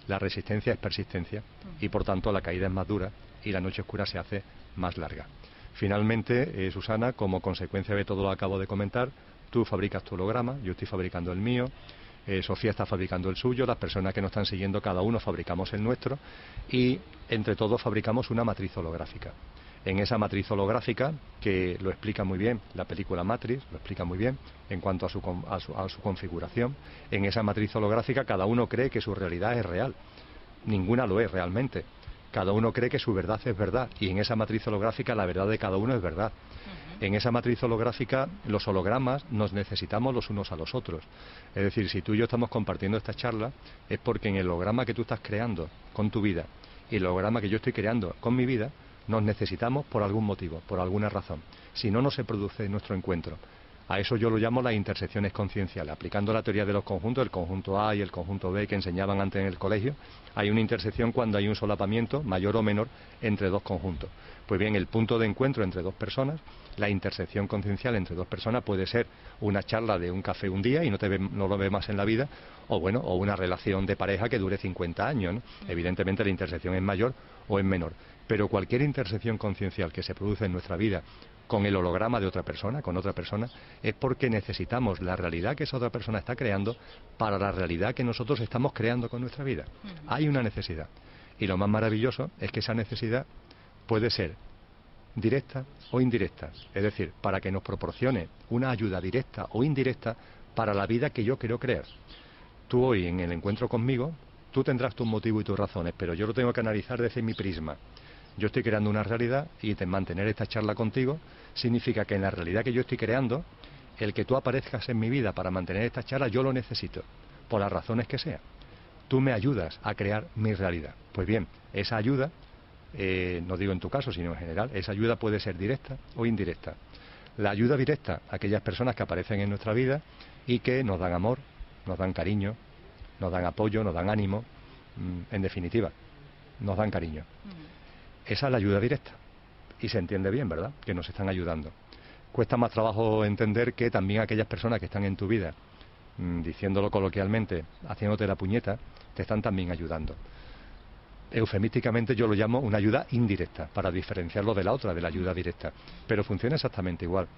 la resistencia es persistencia y por tanto la caída es más dura y la noche oscura se hace más larga. Finalmente, Susana, como consecuencia de todo lo que acabo de comentar, tú fabricas tu holograma, yo estoy fabricando el mío, Sofía está fabricando el suyo, las personas que nos están siguiendo cada uno fabricamos el nuestro y entre todos fabricamos una matriz holográfica. En esa matriz holográfica, que lo explica muy bien la película Matrix, lo explica muy bien en cuanto a su configuración, en esa matriz holográfica cada uno cree que su realidad es real. Ninguna lo es realmente. Cada uno cree que su verdad es verdad y en esa matriz holográfica la verdad de cada uno es verdad. En esa matriz holográfica los hologramas nos necesitamos los unos a los otros. Es decir, si tú y yo estamos compartiendo esta charla es porque en el holograma que tú estás creando con tu vida y el holograma que yo estoy creando con mi vida, nos necesitamos por algún motivo, por alguna razón. Si no, no se produce nuestro encuentro. A eso yo lo llamo las intersecciones concienciales. Aplicando la teoría de los conjuntos, el conjunto A y el conjunto B que enseñaban antes en el colegio, hay una intersección cuando hay un solapamiento mayor o menor entre dos conjuntos. Pues bien, el punto de encuentro entre dos personas, la intersección conciencial entre dos personas puede ser una charla de un café un día y no lo ves más en la vida, o bueno, o una relación de pareja que dure 50 años, ¿no? Evidentemente la intersección es mayor o es menor. Pero cualquier intersección conciencial que se produce en nuestra vida con el holograma de otra persona, con otra persona, es porque necesitamos la realidad que esa otra persona está creando para la realidad que nosotros estamos creando con nuestra vida. Hay una necesidad. Y lo más maravilloso es que esa necesidad puede ser directa o indirecta. Es decir, para que nos proporcione una ayuda directa o indirecta para la vida que yo quiero crear. Tú hoy en el encuentro conmigo, tú tendrás tus motivos y tus razones, pero yo lo tengo que analizar desde mi prisma. Yo estoy creando una realidad y mantener esta charla contigo significa que en la realidad que yo estoy creando, el que tú aparezcas en mi vida para mantener esta charla, yo lo necesito, por las razones que sean. Tú me ayudas a crear mi realidad. Pues bien, esa ayuda, no digo en tu caso, sino en general, esa ayuda puede ser directa o indirecta. La ayuda directa, aquellas personas que aparecen en nuestra vida y que nos dan amor, nos dan cariño, nos dan apoyo, nos dan ánimo, en definitiva, nos dan cariño. Esa es la ayuda directa. Y se entiende bien, ¿verdad? Que nos están ayudando. cuesta más trabajo entender que también aquellas personas que están en tu vida, diciéndolo coloquialmente, haciéndote la puñeta, te están también ayudando. Eufemísticamente yo lo llamo una ayuda indirecta, para diferenciarlo de la otra, de la ayuda directa. Pero funciona exactamente igual.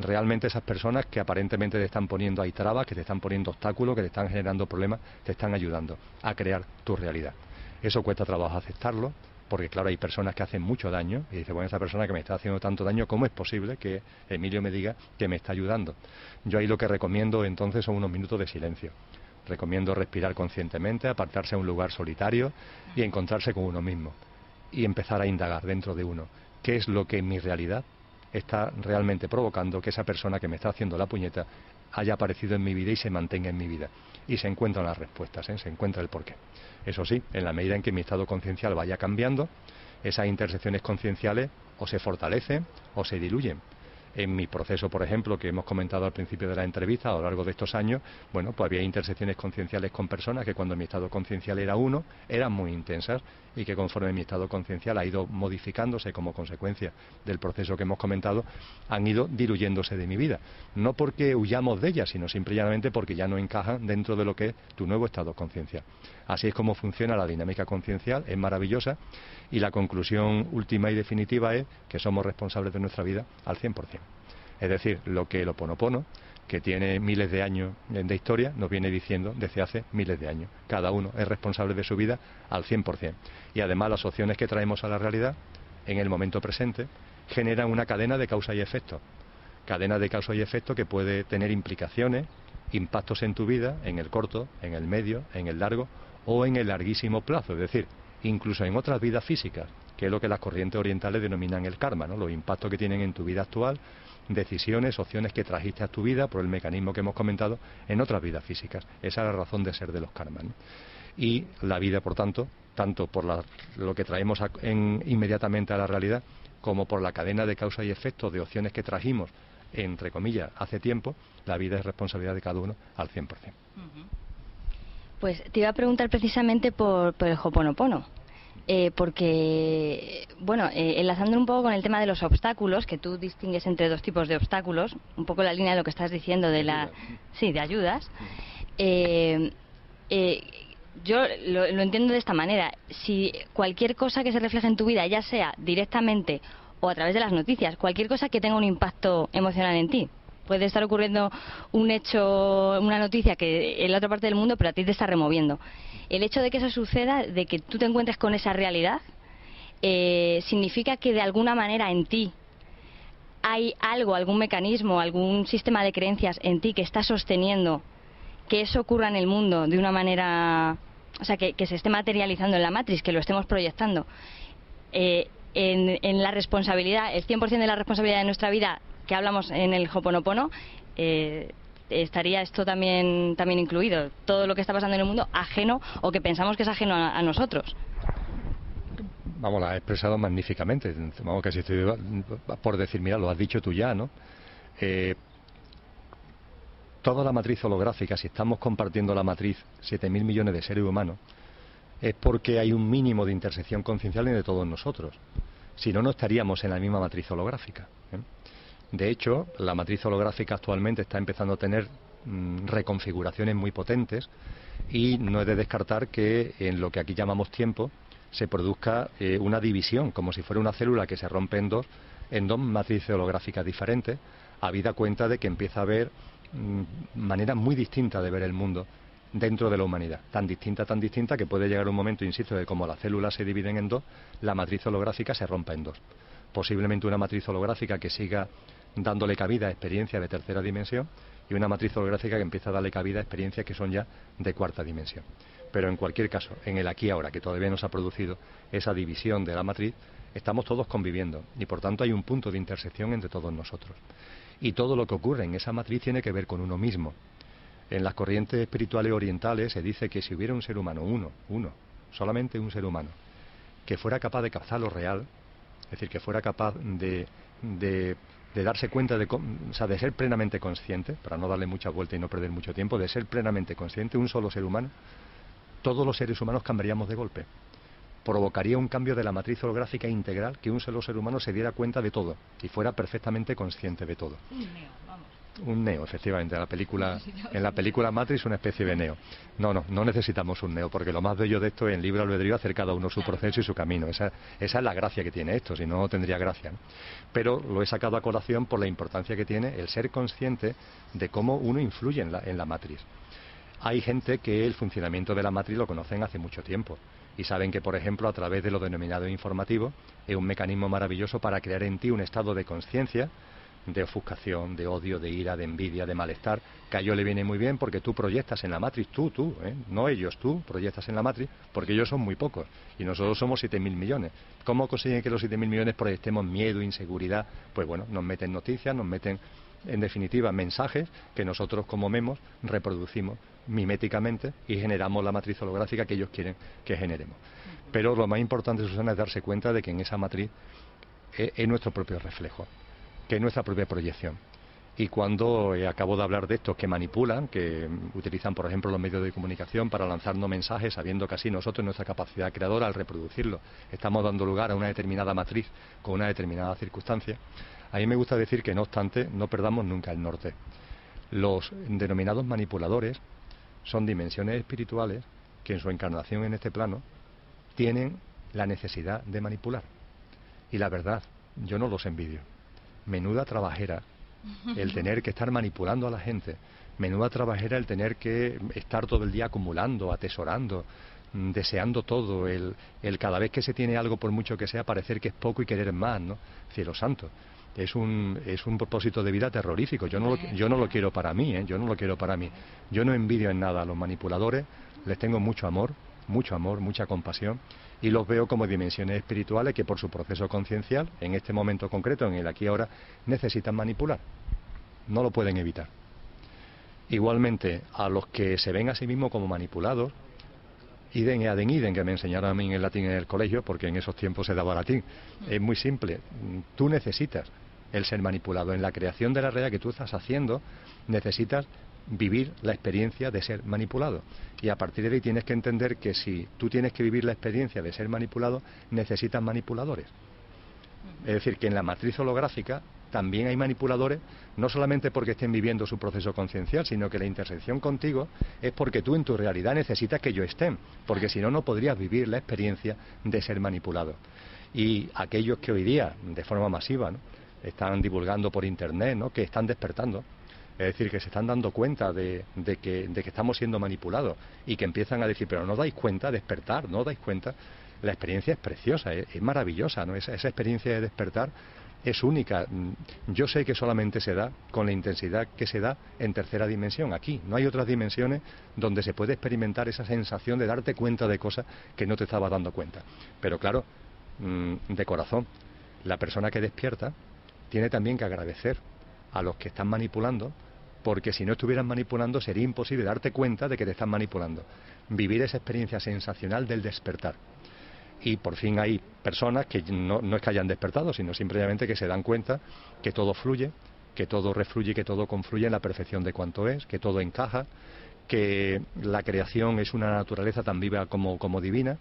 Realmente esas personas que aparentemente te están poniendo ahí trabas, que te están poniendo obstáculos, que te están generando problemas, te están ayudando a crear tu realidad. Eso cuesta trabajo aceptarlo, porque claro, hay personas que hacen mucho daño y dice, bueno, esa persona que me está haciendo tanto daño, ¿cómo es posible que Emilio me diga que me está ayudando? Yo ahí lo que recomiendo entonces son unos minutos de silencio. Recomiendo respirar conscientemente, apartarse a un lugar solitario y encontrarse con uno mismo y empezar a indagar dentro de uno qué es lo que en mi realidad está realmente provocando que esa persona que me está haciendo la puñeta haya aparecido en mi vida y se mantenga en mi vida. Y se encuentran las respuestas, se encuentra el porqué. Eso sí, en la medida en que mi estado conciencial vaya cambiando, esas intersecciones concienciales o se fortalecen o se diluyen. En mi proceso, por ejemplo, que hemos comentado al principio de la entrevista, a lo largo de estos años, bueno, pues había intersecciones concienciales con personas que cuando mi estado conciencial era uno, eran muy intensas y que conforme mi estado conciencial ha ido modificándose como consecuencia del proceso que hemos comentado, han ido diluyéndose de mi vida. No porque huyamos de ellas, sino simplemente porque ya no encajan dentro de lo que es tu nuevo estado conciencial. Así es como funciona la dinámica conciencial, es maravillosa y la conclusión última y definitiva es que somos responsables de nuestra vida al 100%. Es decir, lo que el Ho'oponopono, que tiene miles de años de historia, nos viene diciendo desde hace miles de años. Cada uno es responsable de su vida al 100%. Y además las opciones que traemos a la realidad, en el momento presente, generan una cadena de causa y efecto. Cadena de causa y efecto que puede tener implicaciones, impactos en tu vida, en el corto, en el medio, en el largo o en el larguísimo plazo. Es decir, incluso en otras vidas físicas, que es lo que las corrientes orientales denominan el karma, ¿no? Los impactos que tienen en tu vida actual, decisiones, opciones que trajiste a tu vida por el mecanismo que hemos comentado en otras vidas físicas. Esa es la razón de ser de los karmas, ¿no? Y la vida, por tanto, tanto por lo que traemos inmediatamente a la realidad, como por la cadena de causa y efecto de opciones que trajimos, entre comillas, hace tiempo, la vida es responsabilidad de cada uno al 100%. Pues te iba a preguntar precisamente por el Ho'oponopono. Porque, bueno, enlazando un poco con el tema de los obstáculos, que tú distingues entre dos tipos de obstáculos, un poco la línea de lo que estás diciendo de de ayudas. Yo lo entiendo de esta manera. Si cualquier cosa que se refleje en tu vida, ya sea directamente o a través de las noticias, cualquier cosa que tenga un impacto emocional en ti, puede estar ocurriendo un hecho, una noticia que en la otra parte del mundo, pero a ti te está removiendo. El hecho de que eso suceda, de que tú te encuentres con esa realidad, significa que de alguna manera en ti hay algo, algún mecanismo, algún sistema de creencias en ti que está sosteniendo que eso ocurra en el mundo de una manera, o sea, que se esté materializando en la matriz, que lo estemos proyectando. En la responsabilidad, el 100% de la responsabilidad de nuestra vida que hablamos en el Ho'oponopono, estaría esto también incluido, todo lo que está pasando en el mundo ajeno o que pensamos que es ajeno a nosotros. Vamos, la has expresado magníficamente. Vamos, que si estoy por decir, mira, lo has dicho tú ya, ¿no? Toda la matriz holográfica, si estamos compartiendo la matriz 7.000 millones de seres humanos, es porque hay un mínimo de intersección conciencial entre todos nosotros. Si no, no estaríamos en la misma matriz holográfica, ¿eh? De hecho, la matriz holográfica actualmente está empezando a tener reconfiguraciones muy potentes y no es de descartar que en lo que aquí llamamos tiempo se produzca una división, como si fuera una célula que se rompe en dos matrices holográficas diferentes, habida cuenta de que empieza a haber maneras muy distintas de ver el mundo dentro de la humanidad, tan distinta que puede llegar un momento, insisto, de como las células se dividen en dos, la matriz holográfica se rompa en dos. Posiblemente una matriz holográfica que siga dándole cabida a experiencias de tercera dimensión y una matriz holográfica que empieza a darle cabida a experiencias que son ya de cuarta dimensión. Pero en cualquier caso, en el aquí y ahora, que todavía no se ha producido esa división de la matriz, estamos todos conviviendo y por tanto hay un punto de intersección entre todos nosotros. Y todo lo que ocurre en esa matriz tiene que ver con uno mismo. En las corrientes espirituales orientales se dice que si hubiera un ser humano, solamente un ser humano, que fuera capaz de captar lo real, es decir, que fuera capaz de darse cuenta, de ser plenamente consciente, para no darle mucha vuelta y no perder mucho tiempo, de ser plenamente consciente, un solo ser humano, todos los seres humanos cambiaríamos de golpe. provocaría un cambio de la matriz holográfica integral, que un solo ser humano se diera cuenta de todo y fuera perfectamente consciente de todo. Un neo, vamos. Un neo, efectivamente, en la película Matrix una especie de neo. No necesitamos un neo, porque lo más bello de esto es en libre albedrío hacer cada uno su proceso y su camino. Esa es la gracia que tiene esto, si no tendría gracia, ¿no? Pero lo he sacado a colación por la importancia que tiene el ser consciente de cómo uno influye en la Matrix. Hay gente que el funcionamiento de la Matrix lo conocen hace mucho tiempo y saben que, por ejemplo, a través de lo denominado informativo, es un mecanismo maravilloso para crear en ti un estado de conciencia, de ofuscación, de odio, de ira, de envidia, de malestar, que a ellos le viene muy bien porque tú proyectas en la Matrix, no ellos, tú proyectas en la Matrix, porque ellos son muy pocos y nosotros somos 7.000 millones. ¿Cómo consiguen que los 7.000 millones proyectemos miedo, inseguridad? Pues bueno, nos meten noticias, nos meten, en definitiva, mensajes que nosotros como memos reproducimos miméticamente y generamos la matriz holográfica que ellos quieren que generemos. Pero lo más importante, Susana, es darse cuenta de que en esa matriz es nuestro propio reflejo, que es nuestra propia proyección. Y cuando acabo de hablar de estos que manipulan, que utilizan, por ejemplo, los medios de comunicación para lanzarnos mensajes, sabiendo que así nosotros, nuestra capacidad creadora, al reproducirlo, estamos dando lugar a una determinada matriz con una determinada circunstancia, a mí me gusta decir que, no obstante, no perdamos nunca el norte. Los denominados manipuladores son dimensiones espirituales que en su encarnación en este plano tienen la necesidad de manipular. Y la verdad, yo no los envidio. Menuda trabajera el tener que estar manipulando a la gente, menuda trabajera el tener que estar todo el día acumulando, atesorando, deseando todo, el cada vez que se tiene algo, por mucho que sea, parecer que es poco y querer más, ¿no? Cielo santo. Es un propósito de vida terrorífico. Yo no lo quiero para mí, yo no lo quiero para mí. Yo no envidio en nada a los manipuladores, les tengo mucho amor, mucha compasión, y los veo como dimensiones espirituales que por su proceso conciencial, en este momento concreto, en el aquí y ahora, necesitan manipular. No lo pueden evitar. Igualmente, a los que se ven a sí mismos como manipulados, idem e adem idem, que me enseñaron a mí en el latín en el colegio, porque en esos tiempos se daba latín. Es muy simple. Tú necesitas el ser manipulado. En la creación de la realidad que tú estás haciendo, necesitas vivir la experiencia de ser manipulado. Y a partir de ahí tienes que entender que si tú tienes que vivir la experiencia de ser manipulado, necesitas manipuladores. Es decir, que en la matriz holográfica también hay manipuladores, no solamente porque estén viviendo su proceso conciencial, sino que la intersección contigo es porque tú en tu realidad necesitas que ellos estén, porque si no, no podrías vivir la experiencia de ser manipulado. Y aquellos que hoy día, de forma masiva, ¿no?, están divulgando por internet, ¿no?, que están despertando, es decir, que se están dando cuenta de que estamos siendo manipulados y que empiezan a decir, pero no dais cuenta, despertar, no dais cuenta. La experiencia es preciosa, es maravillosa, ¿no? Esa experiencia de despertar es única. Yo sé que solamente se da con la intensidad que se da en tercera dimensión. Aquí no hay otras dimensiones donde se puede experimentar esa sensación de darte cuenta de cosas que no te estabas dando cuenta. Pero claro, de corazón, la persona que despierta tiene también que agradecer a los que están manipulando, porque si no estuvieran manipulando sería imposible darte cuenta de que te están manipulando. Vivir esa experiencia sensacional del despertar. Y por fin hay personas que no es que hayan despertado, sino simplemente que se dan cuenta que todo fluye, que todo refluye, que todo confluye en la perfección de cuanto es, que todo encaja, que la creación es una naturaleza tan viva como divina,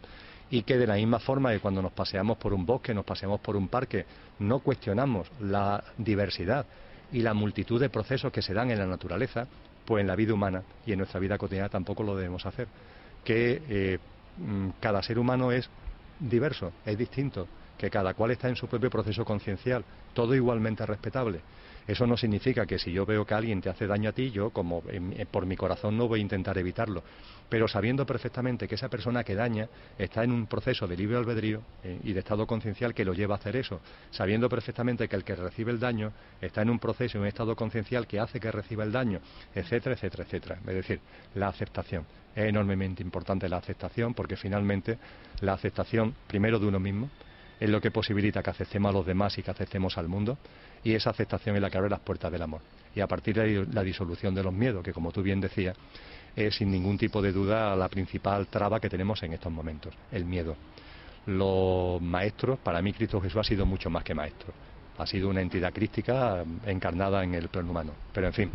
y que de la misma forma que cuando nos paseamos por un bosque, nos paseamos por un parque, no cuestionamos la diversidad y la multitud de procesos que se dan en la naturaleza, pues en la vida humana y en nuestra vida cotidiana tampoco lo debemos hacer. Que cada ser humano es diverso, es distinto, que cada cual está en su propio proceso conciencial, todo igualmente respetable. Eso no significa que si yo veo que alguien te hace daño a ti, yo como por mi corazón no voy a intentar evitarlo, pero sabiendo perfectamente que esa persona que daña está en un proceso de libre albedrío y de estado conciencial que lo lleva a hacer eso, sabiendo perfectamente que el que recibe el daño está en un proceso, en un estado conciencial que hace que reciba el daño, etcétera, etcétera, etcétera. Es decir, la aceptación. Es enormemente importante la aceptación, porque finalmente la aceptación, primero de uno mismo, es lo que posibilita que aceptemos a los demás y que aceptemos al mundo, y esa aceptación es la que abre las puertas del amor. Y a partir de ahí la disolución de los miedos, que como tú bien decías, es sin ningún tipo de duda la principal traba que tenemos en estos momentos, el miedo. Los maestros, para mí Cristo Jesús ha sido mucho más que maestro, ha sido una entidad crística encarnada en el plano humano. Pero en fin,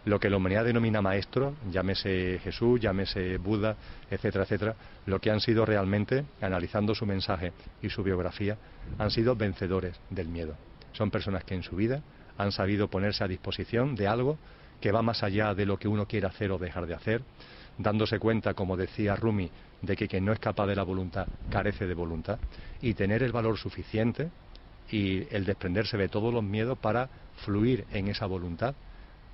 Lo que la humanidad denomina maestros, llámese Jesús, llámese Buda, etcétera, etcétera, lo que han sido realmente, analizando su mensaje y su biografía, han sido vencedores del miedo. Son personas que en su vida han sabido ponerse a disposición de algo que va más allá de lo que uno quiere hacer o dejar de hacer, dándose cuenta, como decía Rumi, de que quien no es capaz de la voluntad carece de voluntad, y tener el valor suficiente y el desprenderse de todos los miedos para fluir en esa voluntad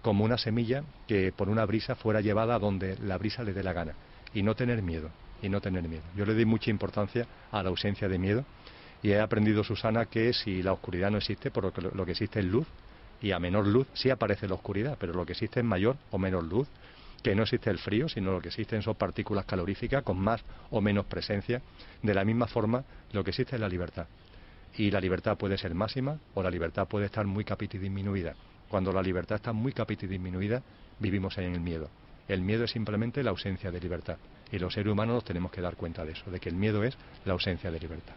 como una semilla que por una brisa fuera llevada a donde la brisa le dé la gana, y no tener miedo, y no tener miedo. Yo le doy mucha importancia a la ausencia de miedo, y he aprendido, Susana, que si la oscuridad no existe, por lo que existe es luz, y a menor luz sí aparece la oscuridad, pero lo que existe es mayor o menor luz, que no existe el frío, sino lo que existen son partículas caloríficas con más o menos presencia. De la misma forma, lo que existe es la libertad. Y la libertad puede ser máxima o la libertad puede estar muy capita y disminuida. Cuando la libertad está muy capita y disminuida, vivimos en el miedo. El miedo es simplemente la ausencia de libertad. Y los seres humanos nos tenemos que dar cuenta de eso, de que el miedo es la ausencia de libertad.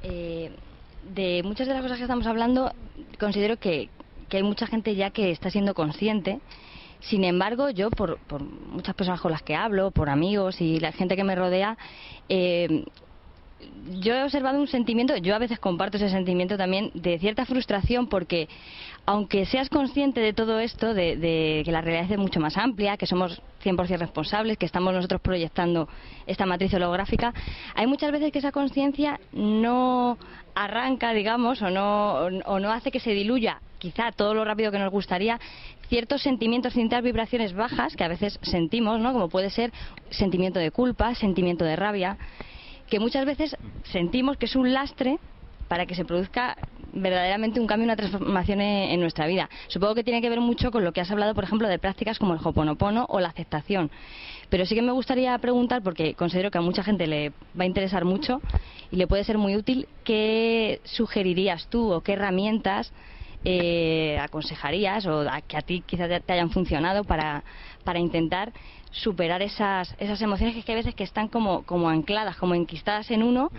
De muchas de las cosas que estamos hablando, considero que hay mucha gente ya que está siendo consciente. Sin embargo, yo, por muchas personas con las que hablo, por amigos y la gente que me rodea, yo he observado un sentimiento, yo a veces comparto ese sentimiento también, de cierta frustración, porque aunque seas consciente de todo esto, de que la realidad es mucho más amplia, que somos 100% responsables, que estamos nosotros proyectando esta matriz holográfica, hay muchas veces que esa conciencia no arranca, digamos, o no hace que se diluya, quizá todo lo rápido que nos gustaría, ciertos sentimientos, ciertas vibraciones bajas que a veces sentimos, ¿no? Como puede ser sentimiento de culpa, sentimiento de rabia, que muchas veces sentimos que es un lastre para que se produzca verdaderamente un cambio, una transformación en nuestra vida. Supongo que tiene que ver mucho con lo que has hablado, por ejemplo, de prácticas como el Ho'oponopono o la aceptación. Pero sí que me gustaría preguntar, porque considero que a mucha gente le va a interesar mucho y le puede ser muy útil, ¿qué sugerirías tú o qué herramientas aconsejarías o que a ti quizás te hayan funcionado para intentar superar esas emociones que hay veces que están como ancladas, como enquistadas en uno,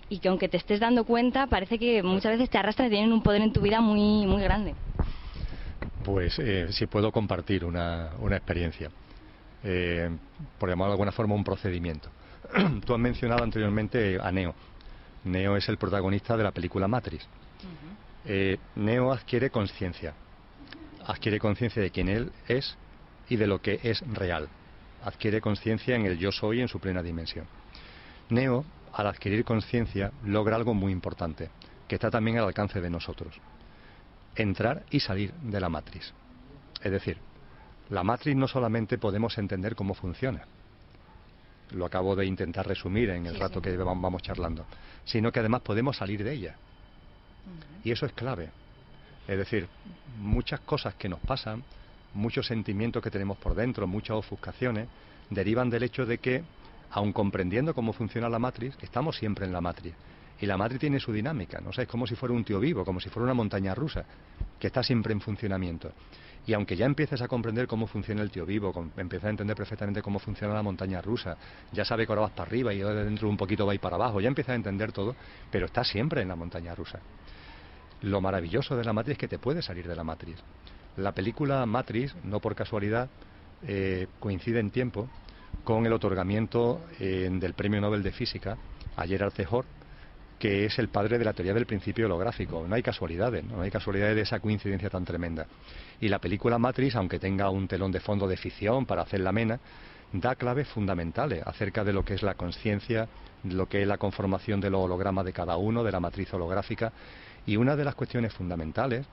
y que aunque te estés dando cuenta parece que muchas veces te arrastran y tienen un poder en tu vida muy, muy grande? Pues si puedo compartir una experiencia, por llamarlo de alguna forma un procedimiento. Tú has mencionado anteriormente a Neo. Neo es el protagonista de la película Matrix. Neo adquiere conciencia de quién él es y de lo que es real. Adquiere conciencia en el yo soy en su plena dimensión. Neo, al adquirir conciencia, logra algo muy importante, que está también al alcance de nosotros: entrar y salir de la matriz. Es decir, la matriz no solamente podemos entender cómo funciona, lo acabo de intentar resumir en el rato que vamos charlando, sino que además podemos salir de ella. Y eso es clave. Es decir, muchas cosas que nos pasan, muchos sentimientos que tenemos por dentro, muchas ofuscaciones, derivan del hecho de que, aun comprendiendo cómo funciona la matriz, estamos siempre en la matriz. Y la matriz tiene su dinámica, ¿no? O sea, es como si fuera un tío vivo, como si fuera una montaña rusa, que está siempre en funcionamiento. Y aunque ya empieces a comprender cómo funciona el tío vivo, empiezas a entender perfectamente cómo funciona la montaña rusa, ya sabes que ahora vas para arriba y ahora dentro un poquito va a ir para abajo, ya empiezas a entender todo, pero estás siempre en la montaña rusa. Lo maravilloso de la matriz es que te puedes salir de la matriz. La película Matrix, no por casualidad, coincide en tiempo con el otorgamiento del Premio Nobel de Física a Gerald C. Ford, que es el padre de la teoría del principio holográfico. No hay casualidades, no hay casualidades de esa coincidencia tan tremenda. Y la película Matrix, aunque tenga un telón de fondo de ficción para hacerla amena, da claves fundamentales acerca de lo que es la conciencia, lo que es la conformación de los hologramas de cada uno, de la matriz holográfica. Y una de las cuestiones fundamentales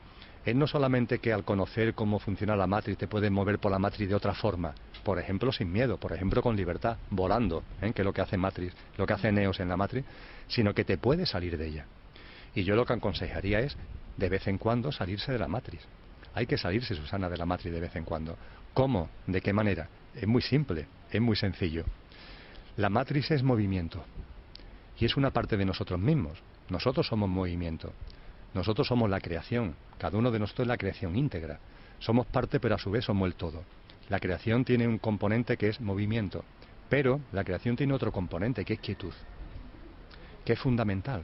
es no solamente que al conocer cómo funciona la matriz te puedes mover por la matriz de otra forma, por ejemplo sin miedo, por ejemplo con libertad, volando, que es lo que hace Matrix, lo que hace Neos en la matriz, sino que te puedes salir de ella. Y yo lo que aconsejaría es, de vez en cuando, salirse de la matriz. Hay que salirse, Susana, de la matriz de vez en cuando. ¿Cómo? ¿De qué manera? Es muy simple, es muy sencillo. La matriz es movimiento y es una parte de nosotros mismos. Nosotros somos movimiento. Nosotros somos la creación, cada uno de nosotros es la creación íntegra. Somos parte, pero a su vez somos el todo. La creación tiene un componente que es movimiento, pero la creación tiene otro componente que es quietud, que es fundamental.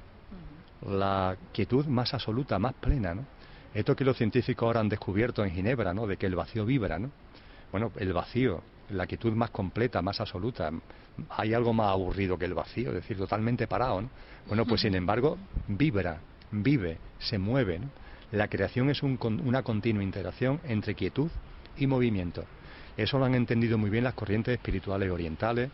La quietud más absoluta, más plena, ¿no? Esto que los científicos ahora han descubierto en Ginebra, ¿no?, de que el vacío vibra, ¿no? Bueno, el vacío, la quietud más completa, más absoluta, hay algo más aburrido que el vacío, es decir, totalmente parado, ¿no? Bueno, pues sin embargo, vibra, vive, se mueve, ¿no? La creación es una continua interacción entre quietud y movimiento. Eso lo han entendido muy bien las corrientes espirituales orientales.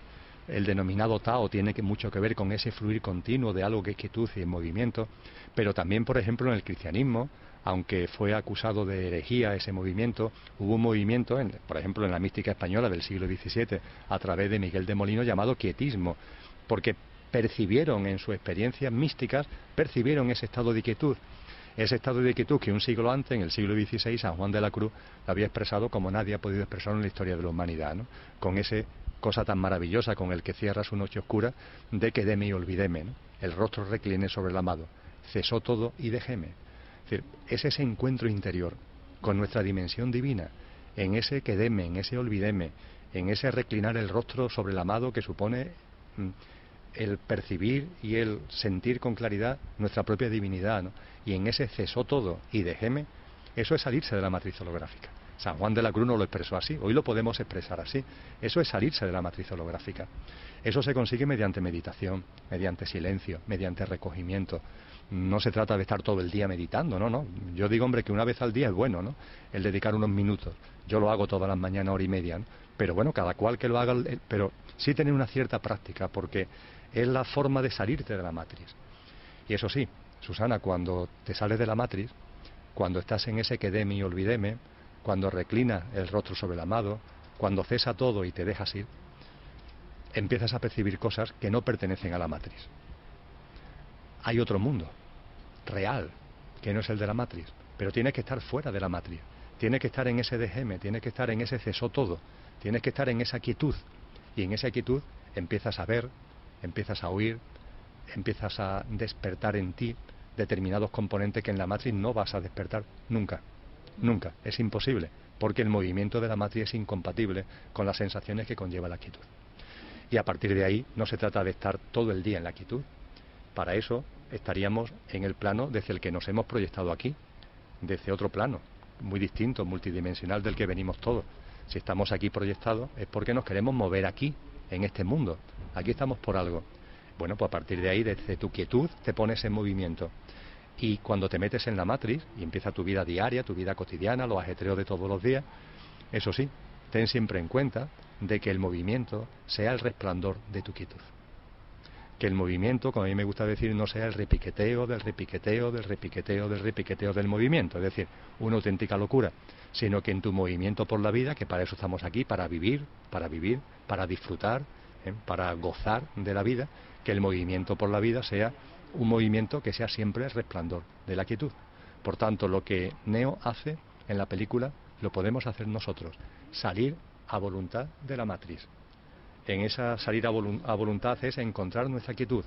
El denominado Tao tiene mucho que ver con ese fluir continuo de algo que es quietud y movimiento, pero también, por ejemplo, en el cristianismo, aunque fue acusado de herejía ese movimiento, hubo un movimiento, por ejemplo, en la mística española del siglo XVII, a través de Miguel de Molino, llamado quietismo, porque percibieron en sus experiencias místicas, percibieron ese estado de quietud. Ese estado de quietud que un siglo antes, en el siglo XVI, San Juan de la Cruz lo había expresado como nadie ha podido expresarlo en la historia de la humanidad, ¿no? Con esa cosa tan maravillosa con el que cierra su noche oscura de quedéme y olvidéme, ¿no? El rostro recliné sobre el amado, cesó todo y dejéme. Es decir, es ese encuentro interior con nuestra dimensión divina, en ese quedéme, en ese olvidéme, en ese reclinar el rostro sobre el amado que supone el percibir y el sentir con claridad nuestra propia divinidad, ¿no? Y en ese cesó todo y dejéme, eso es salirse de la matriz holográfica. San Juan de la Cruz no lo expresó así, hoy lo podemos expresar así. Eso es salirse de la matriz holográfica. Eso se consigue mediante meditación, mediante silencio, mediante recogimiento. No se trata de estar todo el día meditando, no. Yo digo, hombre, que una vez al día es bueno, ¿no?, el dedicar unos minutos. Yo lo hago todas las mañanas, 1h30, ¿no? Pero bueno, cada cual que lo haga, pero sí tener una cierta práctica, porque es la forma de salirte de la matriz. Y eso sí, Susana, cuando te sales de la matriz, cuando estás en ese quedéme y olvidéme, cuando reclinas el rostro sobre el amado, cuando cesa todo y te dejas ir, empiezas a percibir cosas que no pertenecen a la matriz. Hay otro mundo, real, que no es el de la matriz, pero tienes que estar fuera de la matriz, tienes que estar en ese dejéme, tienes que estar en ese cesó todo, tienes que estar en esa quietud, y en esa quietud empiezas a ver, empiezas a oír, empiezas a despertar en ti determinados componentes que en la matriz no vas a despertar nunca, nunca, es imposible, porque el movimiento de la matriz es incompatible con las sensaciones que conlleva la quietud. Y a partir de ahí no se trata de estar todo el día en la quietud. Para eso estaríamos en el plano desde el que nos hemos proyectado aquí, desde otro plano, muy distinto, multidimensional del que venimos todos. Si estamos aquí proyectados es porque nos queremos mover aquí, en este mundo. Aquí estamos por algo. Bueno, pues a partir de ahí, desde tu quietud, te pones en movimiento. Y cuando te metes en la matriz y empieza tu vida diaria, tu vida cotidiana, los ajetreos de todos los días, eso sí, ten siempre en cuenta de que el movimiento sea el resplandor de tu quietud. Que el movimiento, como a mí me gusta decir, no sea el repiqueteo del repiqueteo del repiqueteo del repiqueteo del movimiento, es decir, una auténtica locura, sino que en tu movimiento por la vida, que para eso estamos aquí, para vivir, para disfrutar, para gozar de la vida, que el movimiento por la vida sea un movimiento que sea siempre el resplandor de la quietud. Por tanto, lo que Neo hace en la película lo podemos hacer nosotros, salir a voluntad de la matriz. En esa salir a voluntad es encontrar nuestra quietud,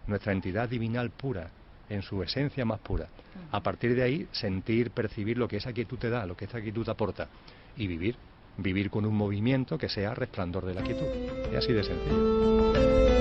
nuestra entidad divinal pura, en su esencia más pura. A partir de ahí, sentir, percibir lo que esa quietud te da, lo que esa quietud aporta, y vivir con un movimiento que sea resplandor de la quietud. Es así de sencillo.